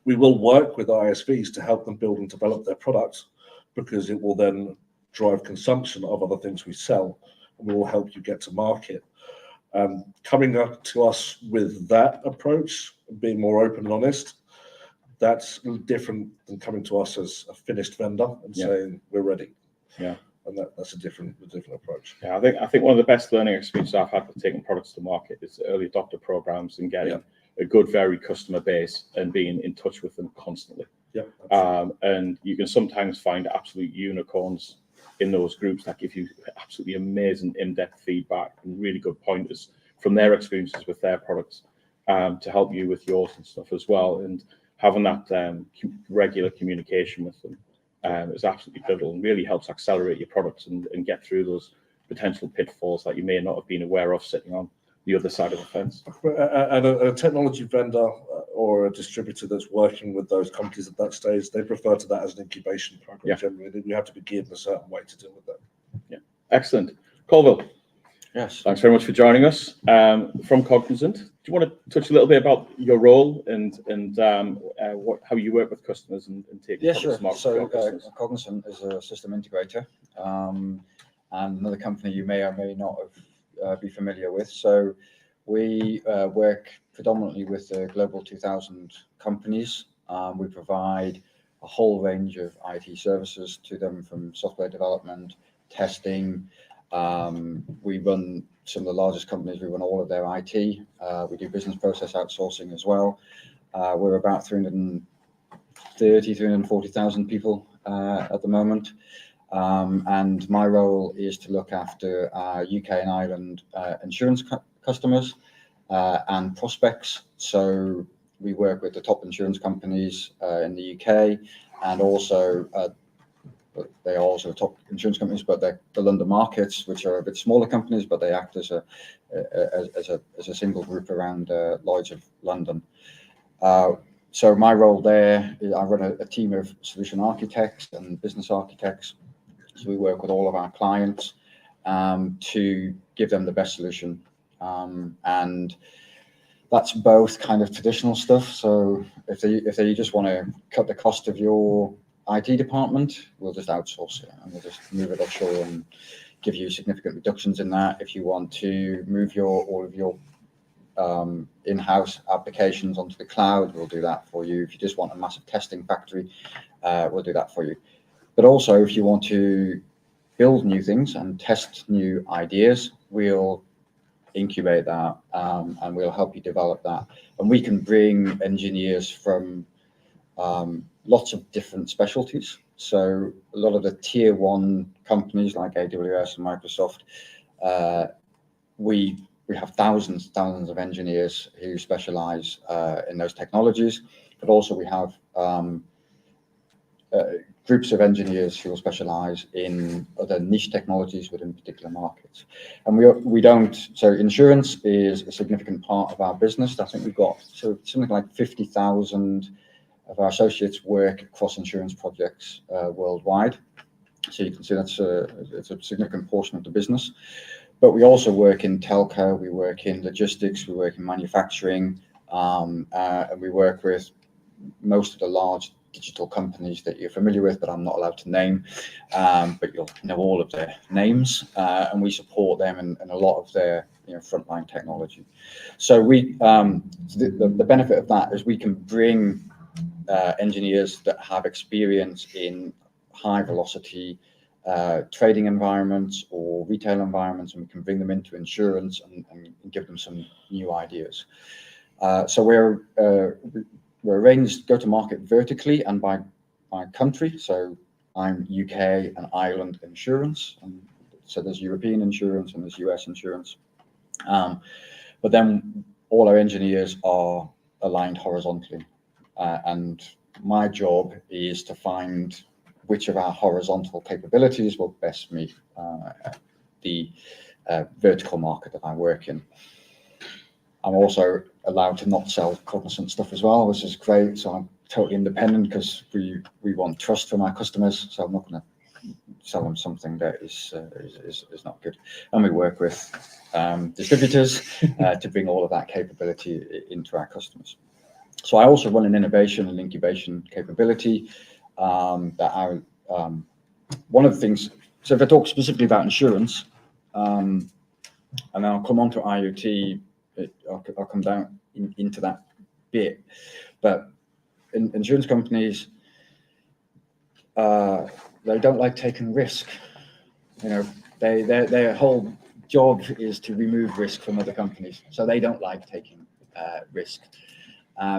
We will work with ISVs to help them build and develop their products because it will then drive consumption of other things we sell, and we will help you get to market. Coming up to us with that approach, being more open and honest, that's different than coming to us as a finished vendor and saying we're ready. Yeah. And that's a different approach. Yeah, I think one of the best learning experiences I've had with taking products to market is early adopter programs and getting a good, varied customer base and being in touch with them constantly. Yeah. And you can sometimes find absolute unicorns in those groups that give you absolutely amazing in-depth feedback and really good pointers from their experiences with their products to help you with yours and stuff as well. And having that regular communication with them is absolutely pivotal and really helps accelerate your products and get through those potential pitfalls that you may not have been aware of sitting on the other side of the fence. And a technology vendor or a distributor that's working with those companies at that stage, they refer to that as an incubation program. Generally, we have to be geared in a certain way to deal with that. Yeah, excellent. Colville. Yes. Thanks very much for joining us. From Cognizant, do you want to touch a little bit about your role and how you work with customers and take sure. to market? So Cognizant is a system integrator, and another company you may or may not be familiar with. So we work predominantly with the Global 2000 companies. We provide a whole range of IT services to them, from software development, testing. We run some of the largest companies. We run all of their IT. We do business process outsourcing as well. We're about 340,000 people at the moment. And my role is to look after UK and Ireland insurance customers and prospects. So we work with the top insurance companies in the UK, and also they are also top insurance companies, but they're the London markets, which are a bit smaller companies, but they act as a single group around Lloyd's of London. So my role there is I run a team of solution architects and business architects. So we work with all of our clients to give them the best solution. And that's both kind of traditional stuff. So if they just want to cut the cost of your IT department, we'll just outsource it and we'll just move it offshore and give you significant reductions in that. If you want to move all of your in-house applications onto the cloud, we'll do that for you. If you just want a massive testing factory, we'll do that for you. But also, if you want to build new things and test new ideas, we'll incubate that, and we'll help you develop that. And we can bring engineers from lots of different specialties. So a lot of the tier one companies like AWS and Microsoft, we have thousands of engineers who specialize in those technologies, but also we have groups of engineers who will specialize in other niche technologies within particular markets. And we don't, so insurance is a significant part of our business. I think we've got something like 50,000 of our associates work across insurance projects worldwide. So you can see it's a significant portion of the business. But we also work in telco, we work in logistics, we work in manufacturing, and we work with most of the large digital companies that you're familiar with, but I'm not allowed to name, but you'll know all of their names, and we support them in a lot of their frontline technology. So we the benefit of that is we can bring engineers that have experience in high velocity trading environments or retail environments, and we can bring them into insurance and give them some new ideas. So we're arranged go to market vertically and by country. So I'm UK and Ireland insurance, and so there's European insurance and there's US insurance. But then all our engineers are aligned horizontally, and my job is to find which of our horizontal capabilities will best meet the vertical market that I work in. I'm also allowed to not sell Cognizant stuff as well, which is great. So I'm totally independent because we want trust from our customers. So I'm not going to sell them something that is not good. And we work with distributors to bring all of that capability into our customers. So I also run an innovation and incubation capability that I, one of the things, so if I talk specifically about insurance, and then I'll come on to IoT, I'll come down into that bit, but insurance companies, they don't like taking risk. Their whole job is to remove risk from other companies, so they don't like taking risk.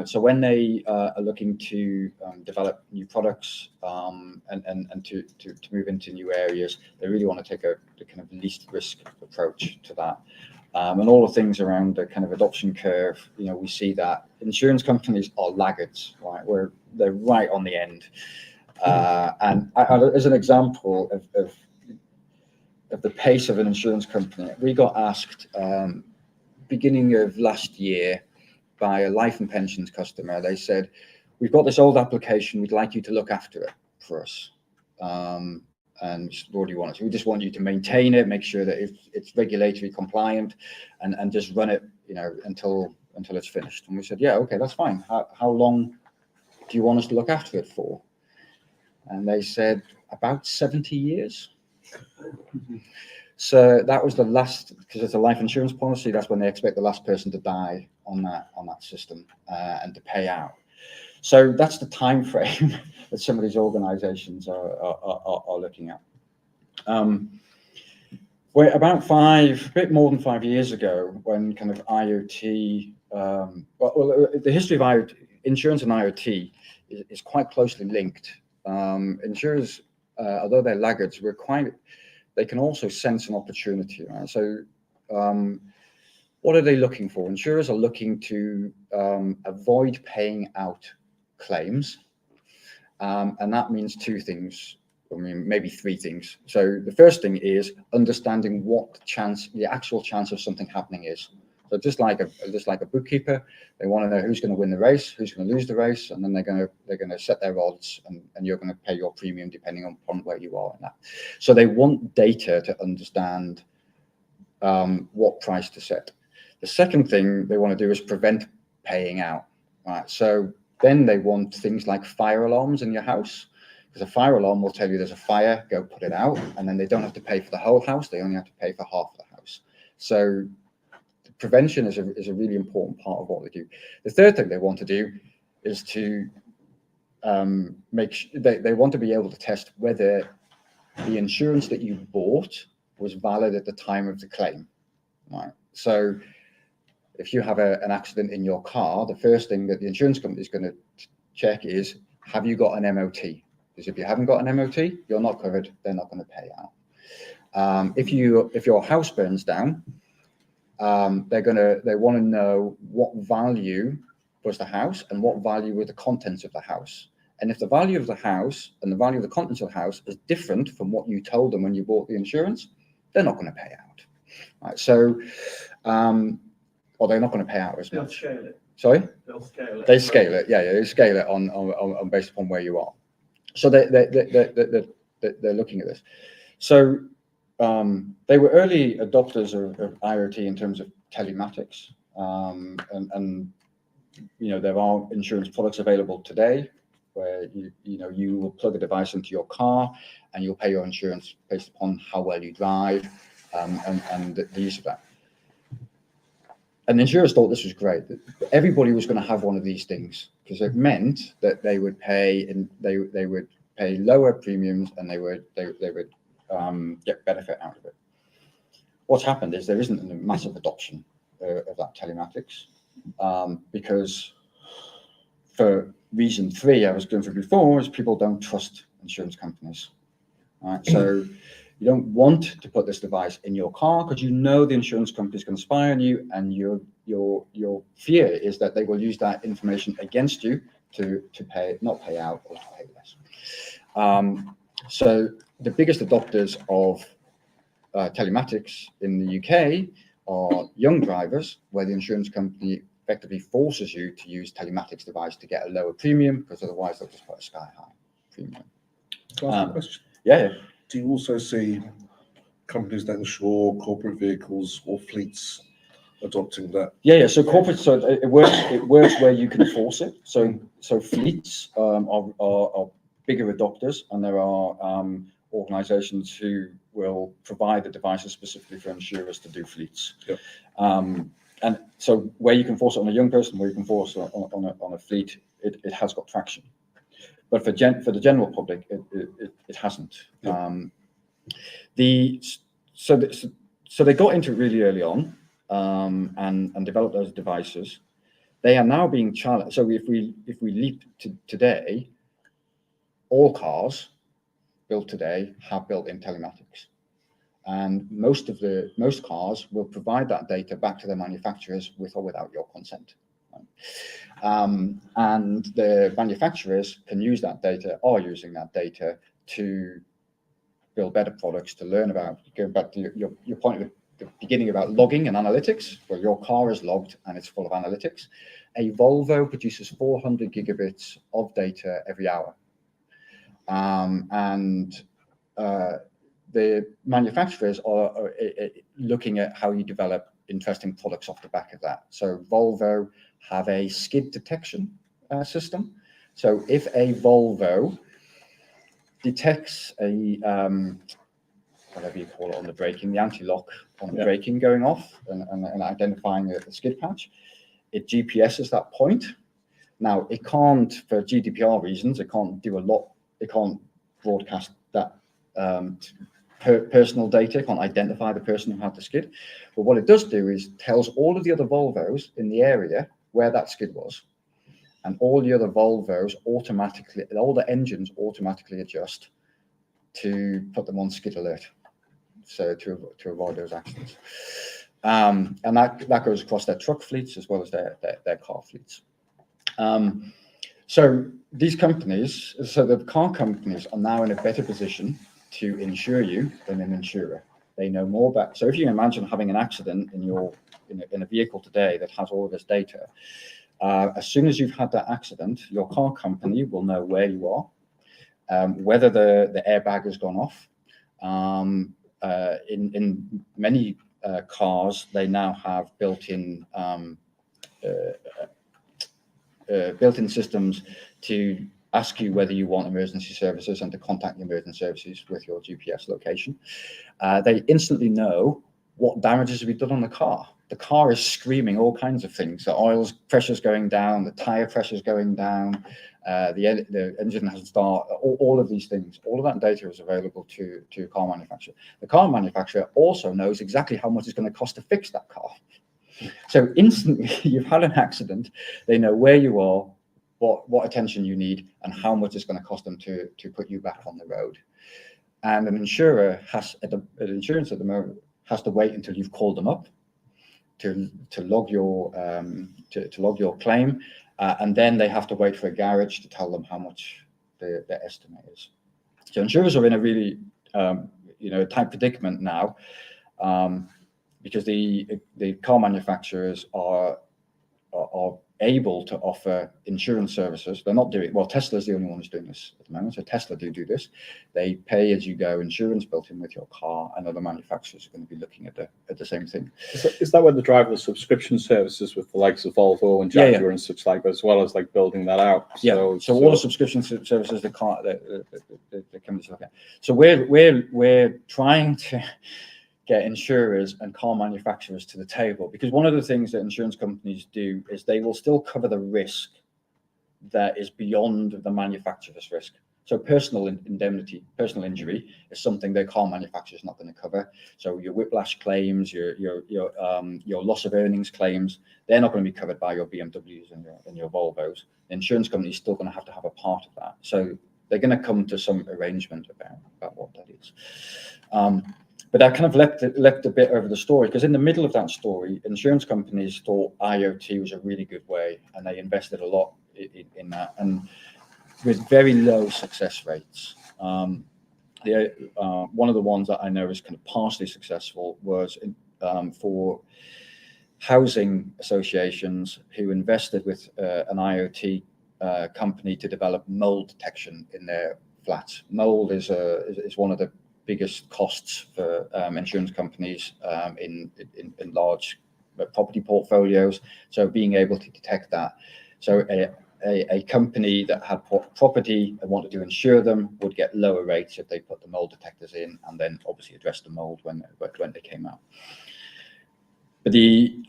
So when they are looking to develop new products and to move into new areas, they really want to take the kind of least risk approach to that. And all the things around the kind of adoption curve, we see that insurance companies are laggards, right? They're right on the end. And as an example of the pace of an insurance company, we got asked beginning of last year by a life and pensions customer. They said, "We've got this old application. We'd like you to look after it for us." And what do you want? We just want you to maintain it, make sure that it's regulatory compliant, and just run it, until it's finished. And we said, "Yeah, okay, that's fine. How long do you want us to look after it for?" And they said, "About 70 years." So that was the last, because it's a life insurance policy. That's when they expect the last person to die on that system and to pay out. So that's the time frame that some of these organizations are looking at. We're about a bit more than 5 years ago, when kind of IoT, the history of IoT, insurance and IoT is quite closely linked. Insurers, although they're laggards, they can also sense an opportunity, right? So what are they looking for? Insurers are looking to avoid paying out claims, and that means two things. I mean, maybe three things. So the first thing is understanding what the actual chance of something happening is. So just like a bookkeeper, they want to know who's going to win the race, who's going to lose the race, and then they're going to set their odds, and you're going to pay your premium depending upon where you are in that. So they want data to understand what price to set. The second thing they want to do is prevent paying out. Right. So then they want things like fire alarms in your house, because a fire alarm will tell you there's a fire, go put it out, and then they don't have to pay for the whole house, they only have to pay for half the house. So prevention is a really important part of what they do. The third thing they want to do is to they want to be able to test whether the insurance that you bought was valid at the time of the claim, right? So if you have an accident in your car, the first thing that the insurance company is going to check is, have you got an MOT? Because if you haven't got an MOT, you're not covered. They're not going to pay out. If your house burns down, they want to know what value was the house and what value were the contents of the house. And if the value of the house and the value of the contents of the house is different from what you told them when you bought the insurance, they're not going to pay out. Right? So, or they're not going to pay out as They'll much. scale it. Sorry? They'll scale it. They scale it. Yeah, they scale it on based upon where you are. So they're looking at this. So they were early adopters of IoT in terms of telematics, and there are insurance products available today where you will plug a device into your car and you'll pay your insurance based upon how well you drive, and the use of that. And the insurers thought this was great. Everybody was going to have one of these things because it meant that they would pay lower premiums and they would get benefit out of it. What's happened is there isn't a massive adoption of that telematics because for reason 3 I was going through before is people don't trust insurance companies. Right? So you don't want to put this device in your car because the insurance company is going to spy on you, and your fear is that they will use that information against you to not pay out or to pay less. So the biggest adopters of telematics in the UK are young drivers, where the insurance company effectively forces you to use telematics device to get a lower premium, because otherwise they'll just put a sky high premium. Can I ask a question? Yeah. Do you also see companies that insure corporate vehicles or fleets adopting that? Yeah. So corporate, so it works where you can force it. So fleets are bigger adopters, and there are organizations who will provide the devices specifically for insurers to do fleets. Yep. And so where you can force it on a young person, where you can force it on a fleet, it has got traction. But for the general public, it hasn't. Yep. So they got into it really early on and developed those devices. They are now being challenged. So if we leap to today, all cars built today have built-in telematics, and most cars will provide that data back to their manufacturers with or without your consent. And the manufacturers can use that data, are using that data to build better products, to learn about, go back to your point at the beginning about logging and analytics. Well, your car is logged and it's full of analytics. A Volvo produces 400 gigabits of data every hour. The manufacturers are looking at how you develop interesting products off the back of that. So Volvo have a skid detection system. So if a Volvo detects a whatever you call it on the braking, the anti-lock on the braking going off and identifying a skid patch, it GPSs that point. Now it can't, for GDPR reasons, it can't do a lot. It can't broadcast that personal data, can't identify the person who had the skid. But what it does do is tells all of the other Volvos in the area where that skid was. And all the other Volvos automatically, all the engines automatically adjust to put them on skid alert. So to avoid those accidents. And that goes across their truck fleets as well as their car fleets. So these companies, so the car companies are now in a better position to insure you than an insurer. They know more about, so if you imagine having an accident in a vehicle today that has all of this data, as soon as you've had that accident, your car company will know where you are, whether the airbag has gone off. In many cars, they now have built-in systems to ask you whether you want emergency services and to contact the emergency services with your GPS location. They instantly know what damages have been done on the car. the car is screaming all kinds of things. The oil pressure's going down, the tire pressure's going down, the engine hasn't started, all of these things. All of that data is available to a car manufacturer. The car manufacturer also knows exactly how much it's going to cost to fix that car. So instantly you've had an accident, they know where you are, what attention you need, and how much it's going to cost them to put you back on the road. And an insurer an insurance at the moment has to wait until you've called them up to log your claim, and then they have to wait for a garage to tell them how much the estimate is. So insurers are in a really tight predicament now, because the car manufacturers are able to offer insurance services. They're not doing well. Tesla's the only one who's doing this at the moment. So Tesla do this. They pay as you go insurance built in with your car, and other manufacturers are going to be looking at the same thing. Is that where the driverless subscription services with the likes of Volvo and Jaguar and such like, as well as like building that out? Yeah. So all the subscription services the companies look at. So we're trying to get insurers and car manufacturers to the table, because one of the things that insurance companies do is they will still cover the risk that is beyond the manufacturer's risk. So personal indemnity, personal injury is something that car manufacturer is not going to cover. So your whiplash claims, your loss of earnings claims, they're not going to be covered by your BMWs and your Volvos. The insurance company is still going to have a part of that. So they're going to come to some arrangement about what that is. But I kind of left a bit over the story, because in the middle of that story, insurance companies thought IoT was a really good way, and they invested a lot in that, and with very low success rates. One of the ones that I know is kind of partially successful was for housing associations who invested with an IoT company to develop mold detection in their flats. Mold is one of the biggest costs for insurance companies in large property portfolios. So being able to detect that. So a company that had property and wanted to insure them would get lower rates if they put the mold detectors in, and then obviously address the mold when they came out. But the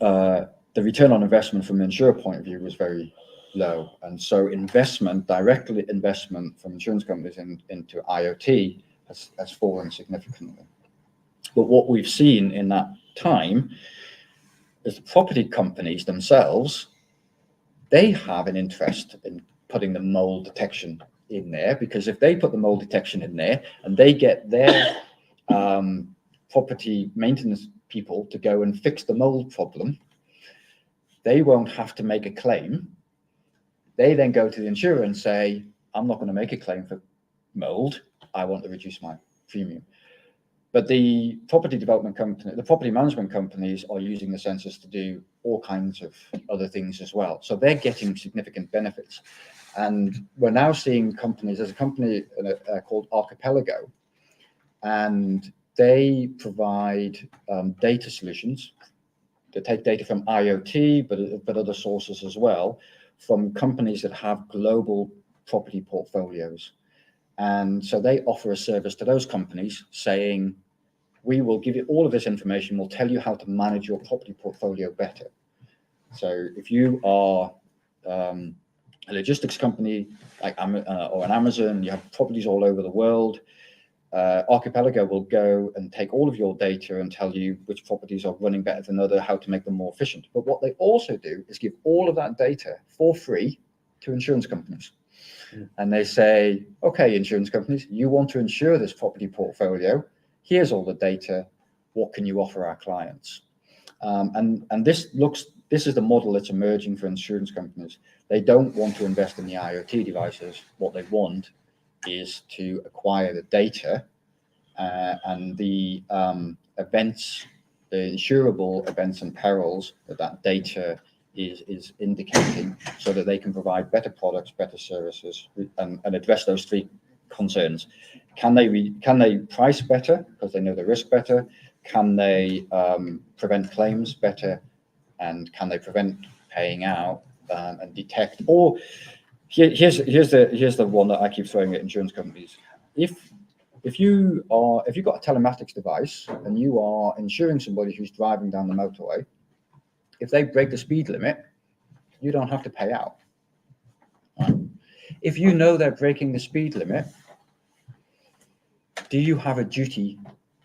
return on investment from the insurer point of view was very low, and so direct investment from insurance companies into IoT has fallen significantly. But what we've seen in that time is the property companies themselves, they have an interest in putting the mold detection in there, because if they put the mold detection in there and they get their property maintenance people to go and fix the mold problem, they won't have to make a claim. They then go to the insurer and say, I'm not going to make a claim for mold. I want to reduce my premium. But the property development company, the property management companies are using the sensors to do all kinds of other things as well. So they're getting significant benefits. And we're now seeing companies, there's a company called Archipelago, and they provide data solutions. They take data from IoT, but other sources as well, from companies that have global property portfolios. And so they offer a service to those companies saying, we will give you all of this information. We'll tell you how to manage your property portfolio better. So if you are a logistics company like or an Amazon, you have properties all over the world, Archipelago will go and take all of your data and tell you which properties are running better than other, how to make them more efficient. But what they also do is give all of that data for free to insurance companies. And they say, okay, insurance companies, you want to insure this property portfolio. Here's all the data. What can you offer our clients? And this is the model that's emerging for insurance companies. They don't want to invest in the IoT devices. What they want is to acquire the data and the events, the insurable events and perils that data is indicating, so that they can provide better products, better services, and address those three concerns. Can they price better because they know the risk better? Can they prevent claims better? And can they prevent paying out and detect? Or here's the one that I keep throwing at insurance companies. If you've got a telematics device and you are insuring somebody who's driving down the motorway, if they break the speed limit, you don't have to pay out. Right? If you know they're breaking the speed limit, do you have a duty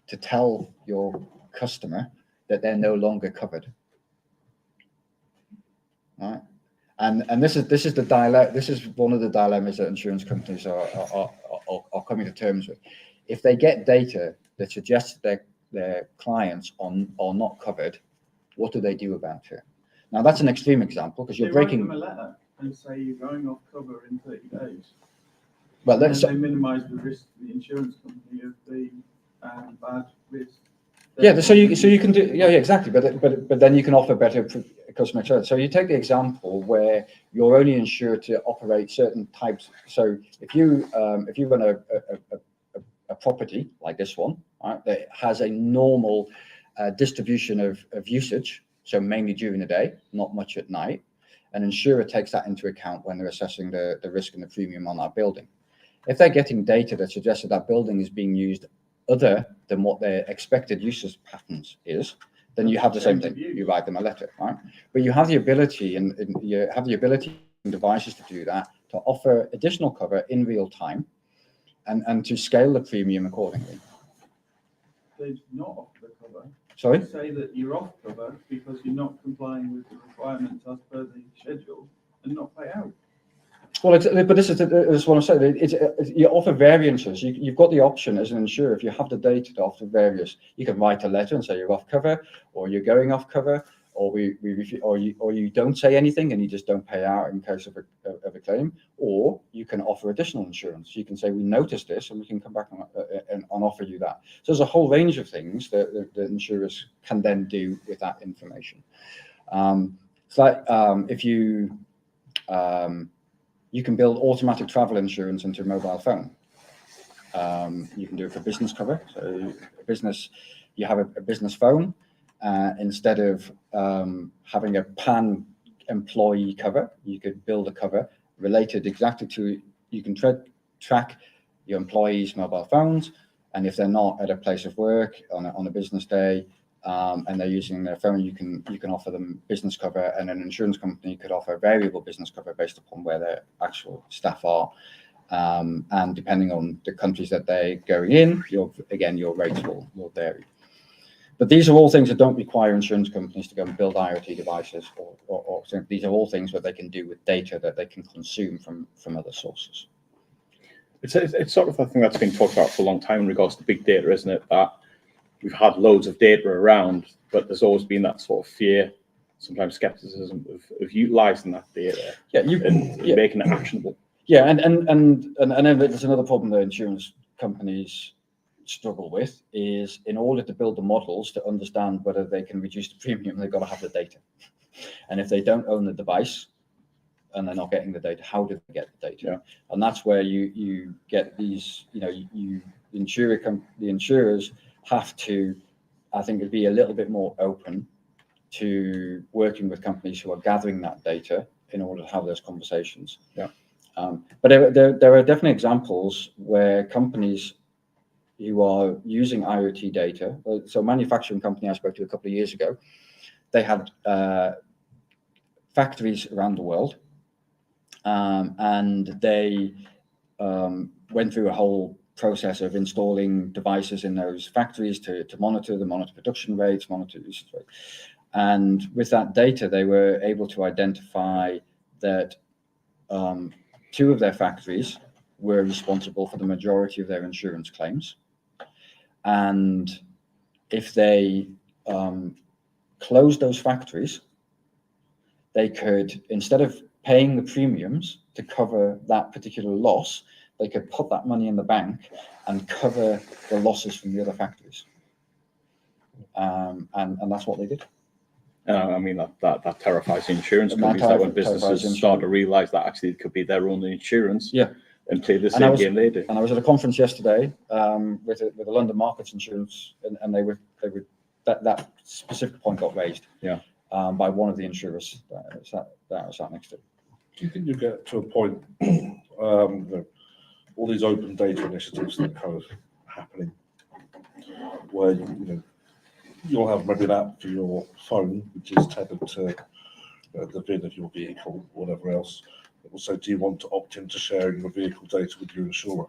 to tell your customer that they're no longer covered? Right? And this is the dilemma. This is one of the dilemmas that insurance companies are coming to terms with. If they get data that suggests that their clients are not covered, what do they do about it? Now that's an extreme example because you're breaking. Write them a letter and say you're going off cover in 30 days. Well, And then they minimise the risk to the insurance company of the bad risk. yeah, so you can do exactly, but then you can offer better customer service. So you take the example where you're only insured to operate certain types. So if you run a property like this one, right, that has a normal distribution of usage, so mainly during the day, not much at night, an insurer takes that into account when they're assessing the risk and the premium on that building. If they're getting data that suggests that building is being used other than what their expected usage patterns is, then you have the same thing. You write them a letter, right? But you have the ability, and you have the ability in devices to do that, to offer additional cover in real time, and to scale the premium accordingly. They not offer the cover. Sorry? They say that you're off cover because you're not complying with the requirements as per the schedule and not pay out. Well, but this is what I'm saying. You offer variances. You've got the option as an insurer, if you have the data to offer various. You can write a letter and say you're off cover, or you're going off cover, or you don't say anything and you just don't pay out in case of a claim, or you can offer additional insurance. You can say we noticed this and we can come back and offer you that. So there's a whole range of things that the insurers can then do with that information. It's like if you can build automatic travel insurance into a mobile phone. You can do it for business cover. So you have a business phone. Instead of having a pan employee cover, you could build a cover related exactly to, you can track your employees' mobile phones. And if they're not at a place of work on a business day, and they're using their phone, you can offer them business cover, and an insurance company could offer variable business cover based upon where their actual staff are. And depending on the countries that they're going in, your rates will vary. But these are all things that don't require insurance companies to go and build IoT devices, or these are all things that they can do with data that they can consume from other sources. It's sort of a thing that's been talked about for a long time in regards to big data, isn't it? That we've had loads of data around, but there's always been that sort of fear, sometimes skepticism of utilizing that data and making it actionable. Yeah, and then there's another problem that insurance companies struggle with is, in order to build the models to understand whether they can reduce the premium, they've got to have the data. And if they don't own the device and they're not getting the data, how do they get the data? Yeah. And that's where you get these, the insurers have to, I think, be a little bit more open to working with companies who are gathering that data in order to have those conversations. Yeah. But there are definitely examples where companies who are using IoT data, so a manufacturing company I spoke to a couple of years ago, they had factories around the world, and they went through a whole process of installing devices in those factories to monitor production rates, monitor usage rate. And with that data, they were able to identify that 2 of their factories were responsible for the majority of their insurance claims. And if they closed those factories, they could, instead of paying the premiums to cover that particular loss, they could put that money in the bank and cover the losses from the other factories. And that's what they did. I mean, that terrifies the insurance companies, that when businesses start to realize that actually it could be their own insurance. Yeah. And play the same game they do. And I was at a conference yesterday with the London Markets Insurance, and they were that specific point got raised. Yeah. By one of the insurers that I sat next to. Do you think you get to a point, all these open data initiatives that are kind of happening, where you'll have maybe an app for your phone, which is tethered to the VIN of your vehicle, or whatever else. It will say, do you want to opt into sharing your vehicle data with your insurer?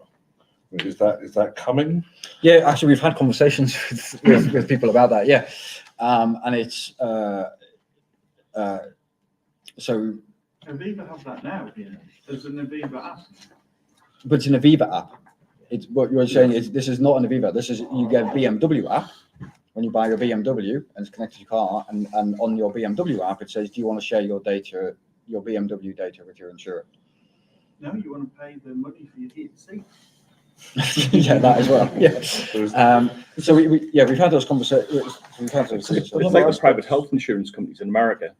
Is that coming? Yeah, actually, we've had conversations with people about that. Yeah, and it's so. Aviva have that now. Yeah, there's an Aviva app. But it's an Aviva app. It's what you're saying is this is not an Aviva. This is you get a BMW app when you buy your BMW and it's connected to your car, and on your BMW app it says, do you want to share your data, your BMW data with your insurer? No, you want to pay the money for your heated seat. Yeah, that as well. Yeah. So we've had those conversations. We've had those. It's like the private health insurance companies in America.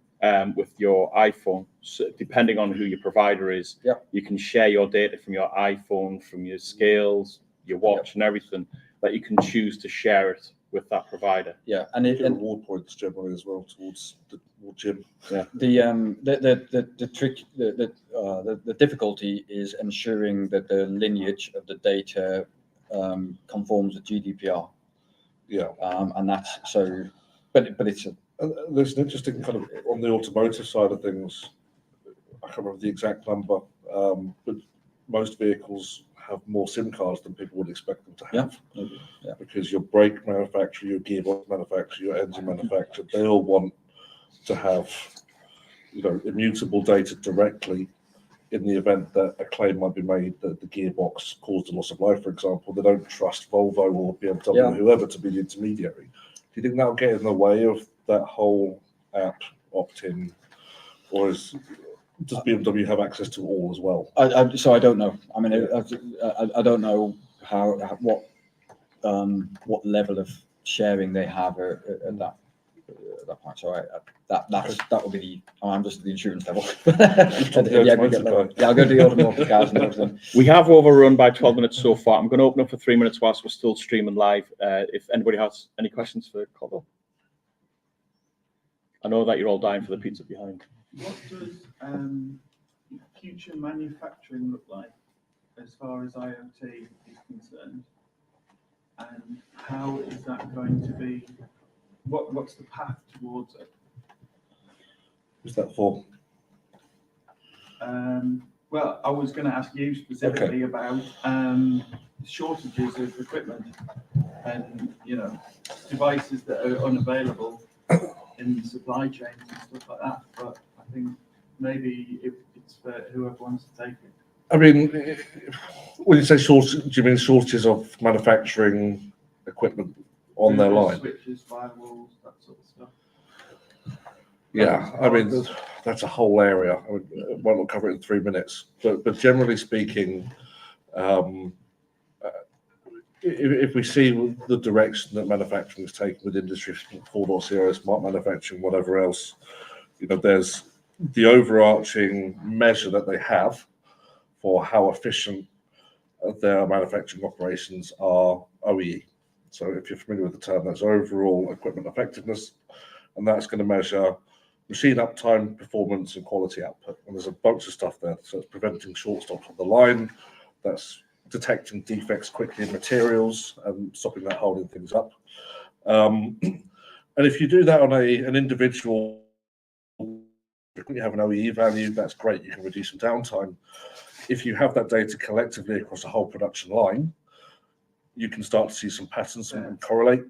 With your iPhone, so depending on who your provider is, you can share your data from your iPhone, from your scales, your watch, and everything. That you can choose to share it with that provider. Yeah, and reward points generally as well towards the gym. Yeah. The trick, the difficulty is ensuring that the lineage of the data conforms with GDPR. Yeah. And that's so, but it's a. There's an interesting kind of on the automotive side of things. I can't remember the exact number, but most vehicles have more SIM cards than people would expect them to have. Yeah. Because your brake manufacturer, your gearbox manufacturer, your engine manufacturer, they all want to have, immutable data directly in the event that a claim might be made that the gearbox caused a loss of life, for example. They don't trust Volvo or BMW or whoever to be the intermediary. Do you think that'll get in the way of that whole app opt-in, or does BMW have access to all as well? So I don't know. I mean, I don't know what level of sharing they have at that point. So that will be I'm just at the insurance level. I'll go to the automotive guys and everything. We have overrun by 12 minutes so far. I'm going to open up for 3 minutes whilst we're still streaming live. If anybody has any questions for Colville. I know that you're all dying for the pizza behind. What does future manufacturing look like as far as IoT is concerned? And how is that going to be? What's the path towards it? What's that for? Well, I was going to ask you specifically about shortages of equipment and devices that are unavailable in the supply chains and stuff like that. But I think maybe it's for whoever wants to take it. I mean, when you say shortage, do you mean shortages of manufacturing equipment on their line? Switches, firewalls, that sort of stuff. Yeah, I mean, that's a whole area. I might not cover it in 3 minutes, but generally speaking, if we see the direction that manufacturing is taking with Industry 4.0, smart manufacturing, whatever else, there's the overarching measure that they have for how efficient their manufacturing operations are OEE. So if you're familiar with the term, that's overall equipment effectiveness, and that's going to measure machine uptime, performance, and quality output. And there's a bunch of stuff there. So it's preventing short stops on the line, that's detecting defects quickly in materials and stopping that holding things up. And if you do that on an individual, you have an OEE value, that's great, you can reduce some downtime. If you have that data collectively across a whole production line, you can start to see some patterns and correlate.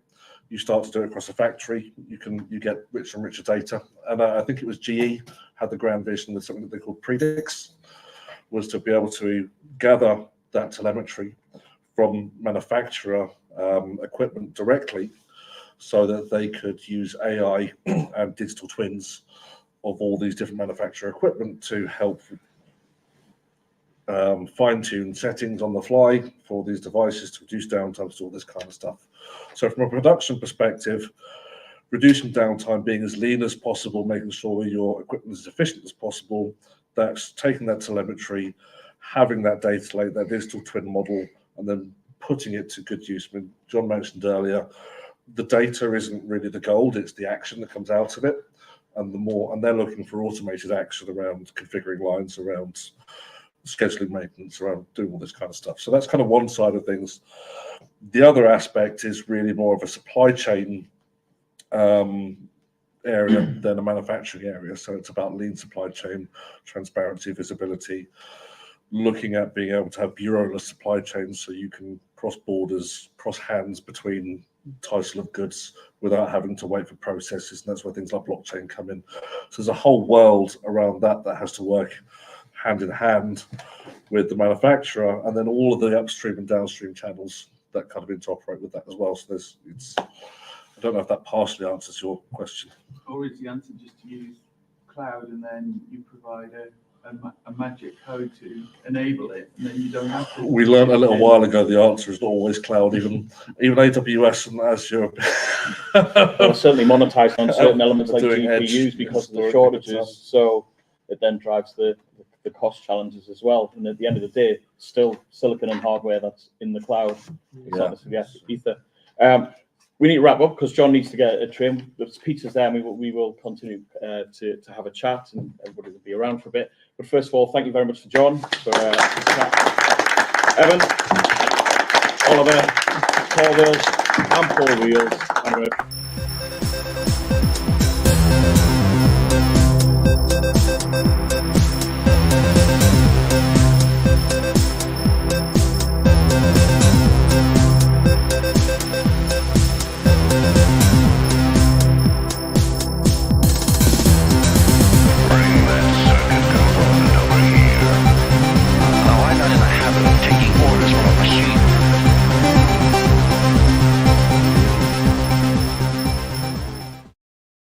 You start to do it across a factory, you get richer and richer data. And I think it was GE had the grand vision with something that they called Predix, was to be able to gather that telemetry from manufacturer equipment directly so that they could use AI and digital twins of all these different manufacturer equipment to help fine-tune settings on the fly for these devices to reduce downtime, all this kind of stuff. So from a production perspective, reducing downtime, being as lean as possible, making sure your equipment is as efficient as possible, that's taking that telemetry, having that data lake, that digital twin model, and then putting it to good use. I mean, John mentioned earlier, the data isn't really the gold, it's the action that comes out of it. And they're looking for automated action around configuring lines, around scheduling maintenance, around doing all this kind of stuff. So that's kind of one side of things. The other aspect is really more of a supply chain area than a manufacturing area. So it's about lean supply chain, transparency, visibility, looking at being able to have bureauless supply chains so you can cross borders, cross hands between title of goods without having to wait for processes. And that's where things like blockchain come in. So there's a whole world around that that has to work hand in hand with the manufacturer, and then all of the upstream and downstream channels that kind of interoperate with that as well. So I don't know if that partially answers your question. Or is the answer just to use cloud and then you provide a magic code to enable it, and then you don't have to? We learned a little while ago the answer is not always cloud, even AWS and Azure. Well, certainly monetized on certain elements like Doing GPUs edge because of the historically, shortages. So it then drives the cost challenges as well. And at the end of the day, still silicon and hardware that's in the cloud. Yeah. Ether. We need to wrap up because John needs to get a train. There's pizzas there, and we will continue to have a chat, and everybody will be around for a bit. But first of all, thank you very much to John for this chat. Evan, Oliver, Colville, and Paul Wheels.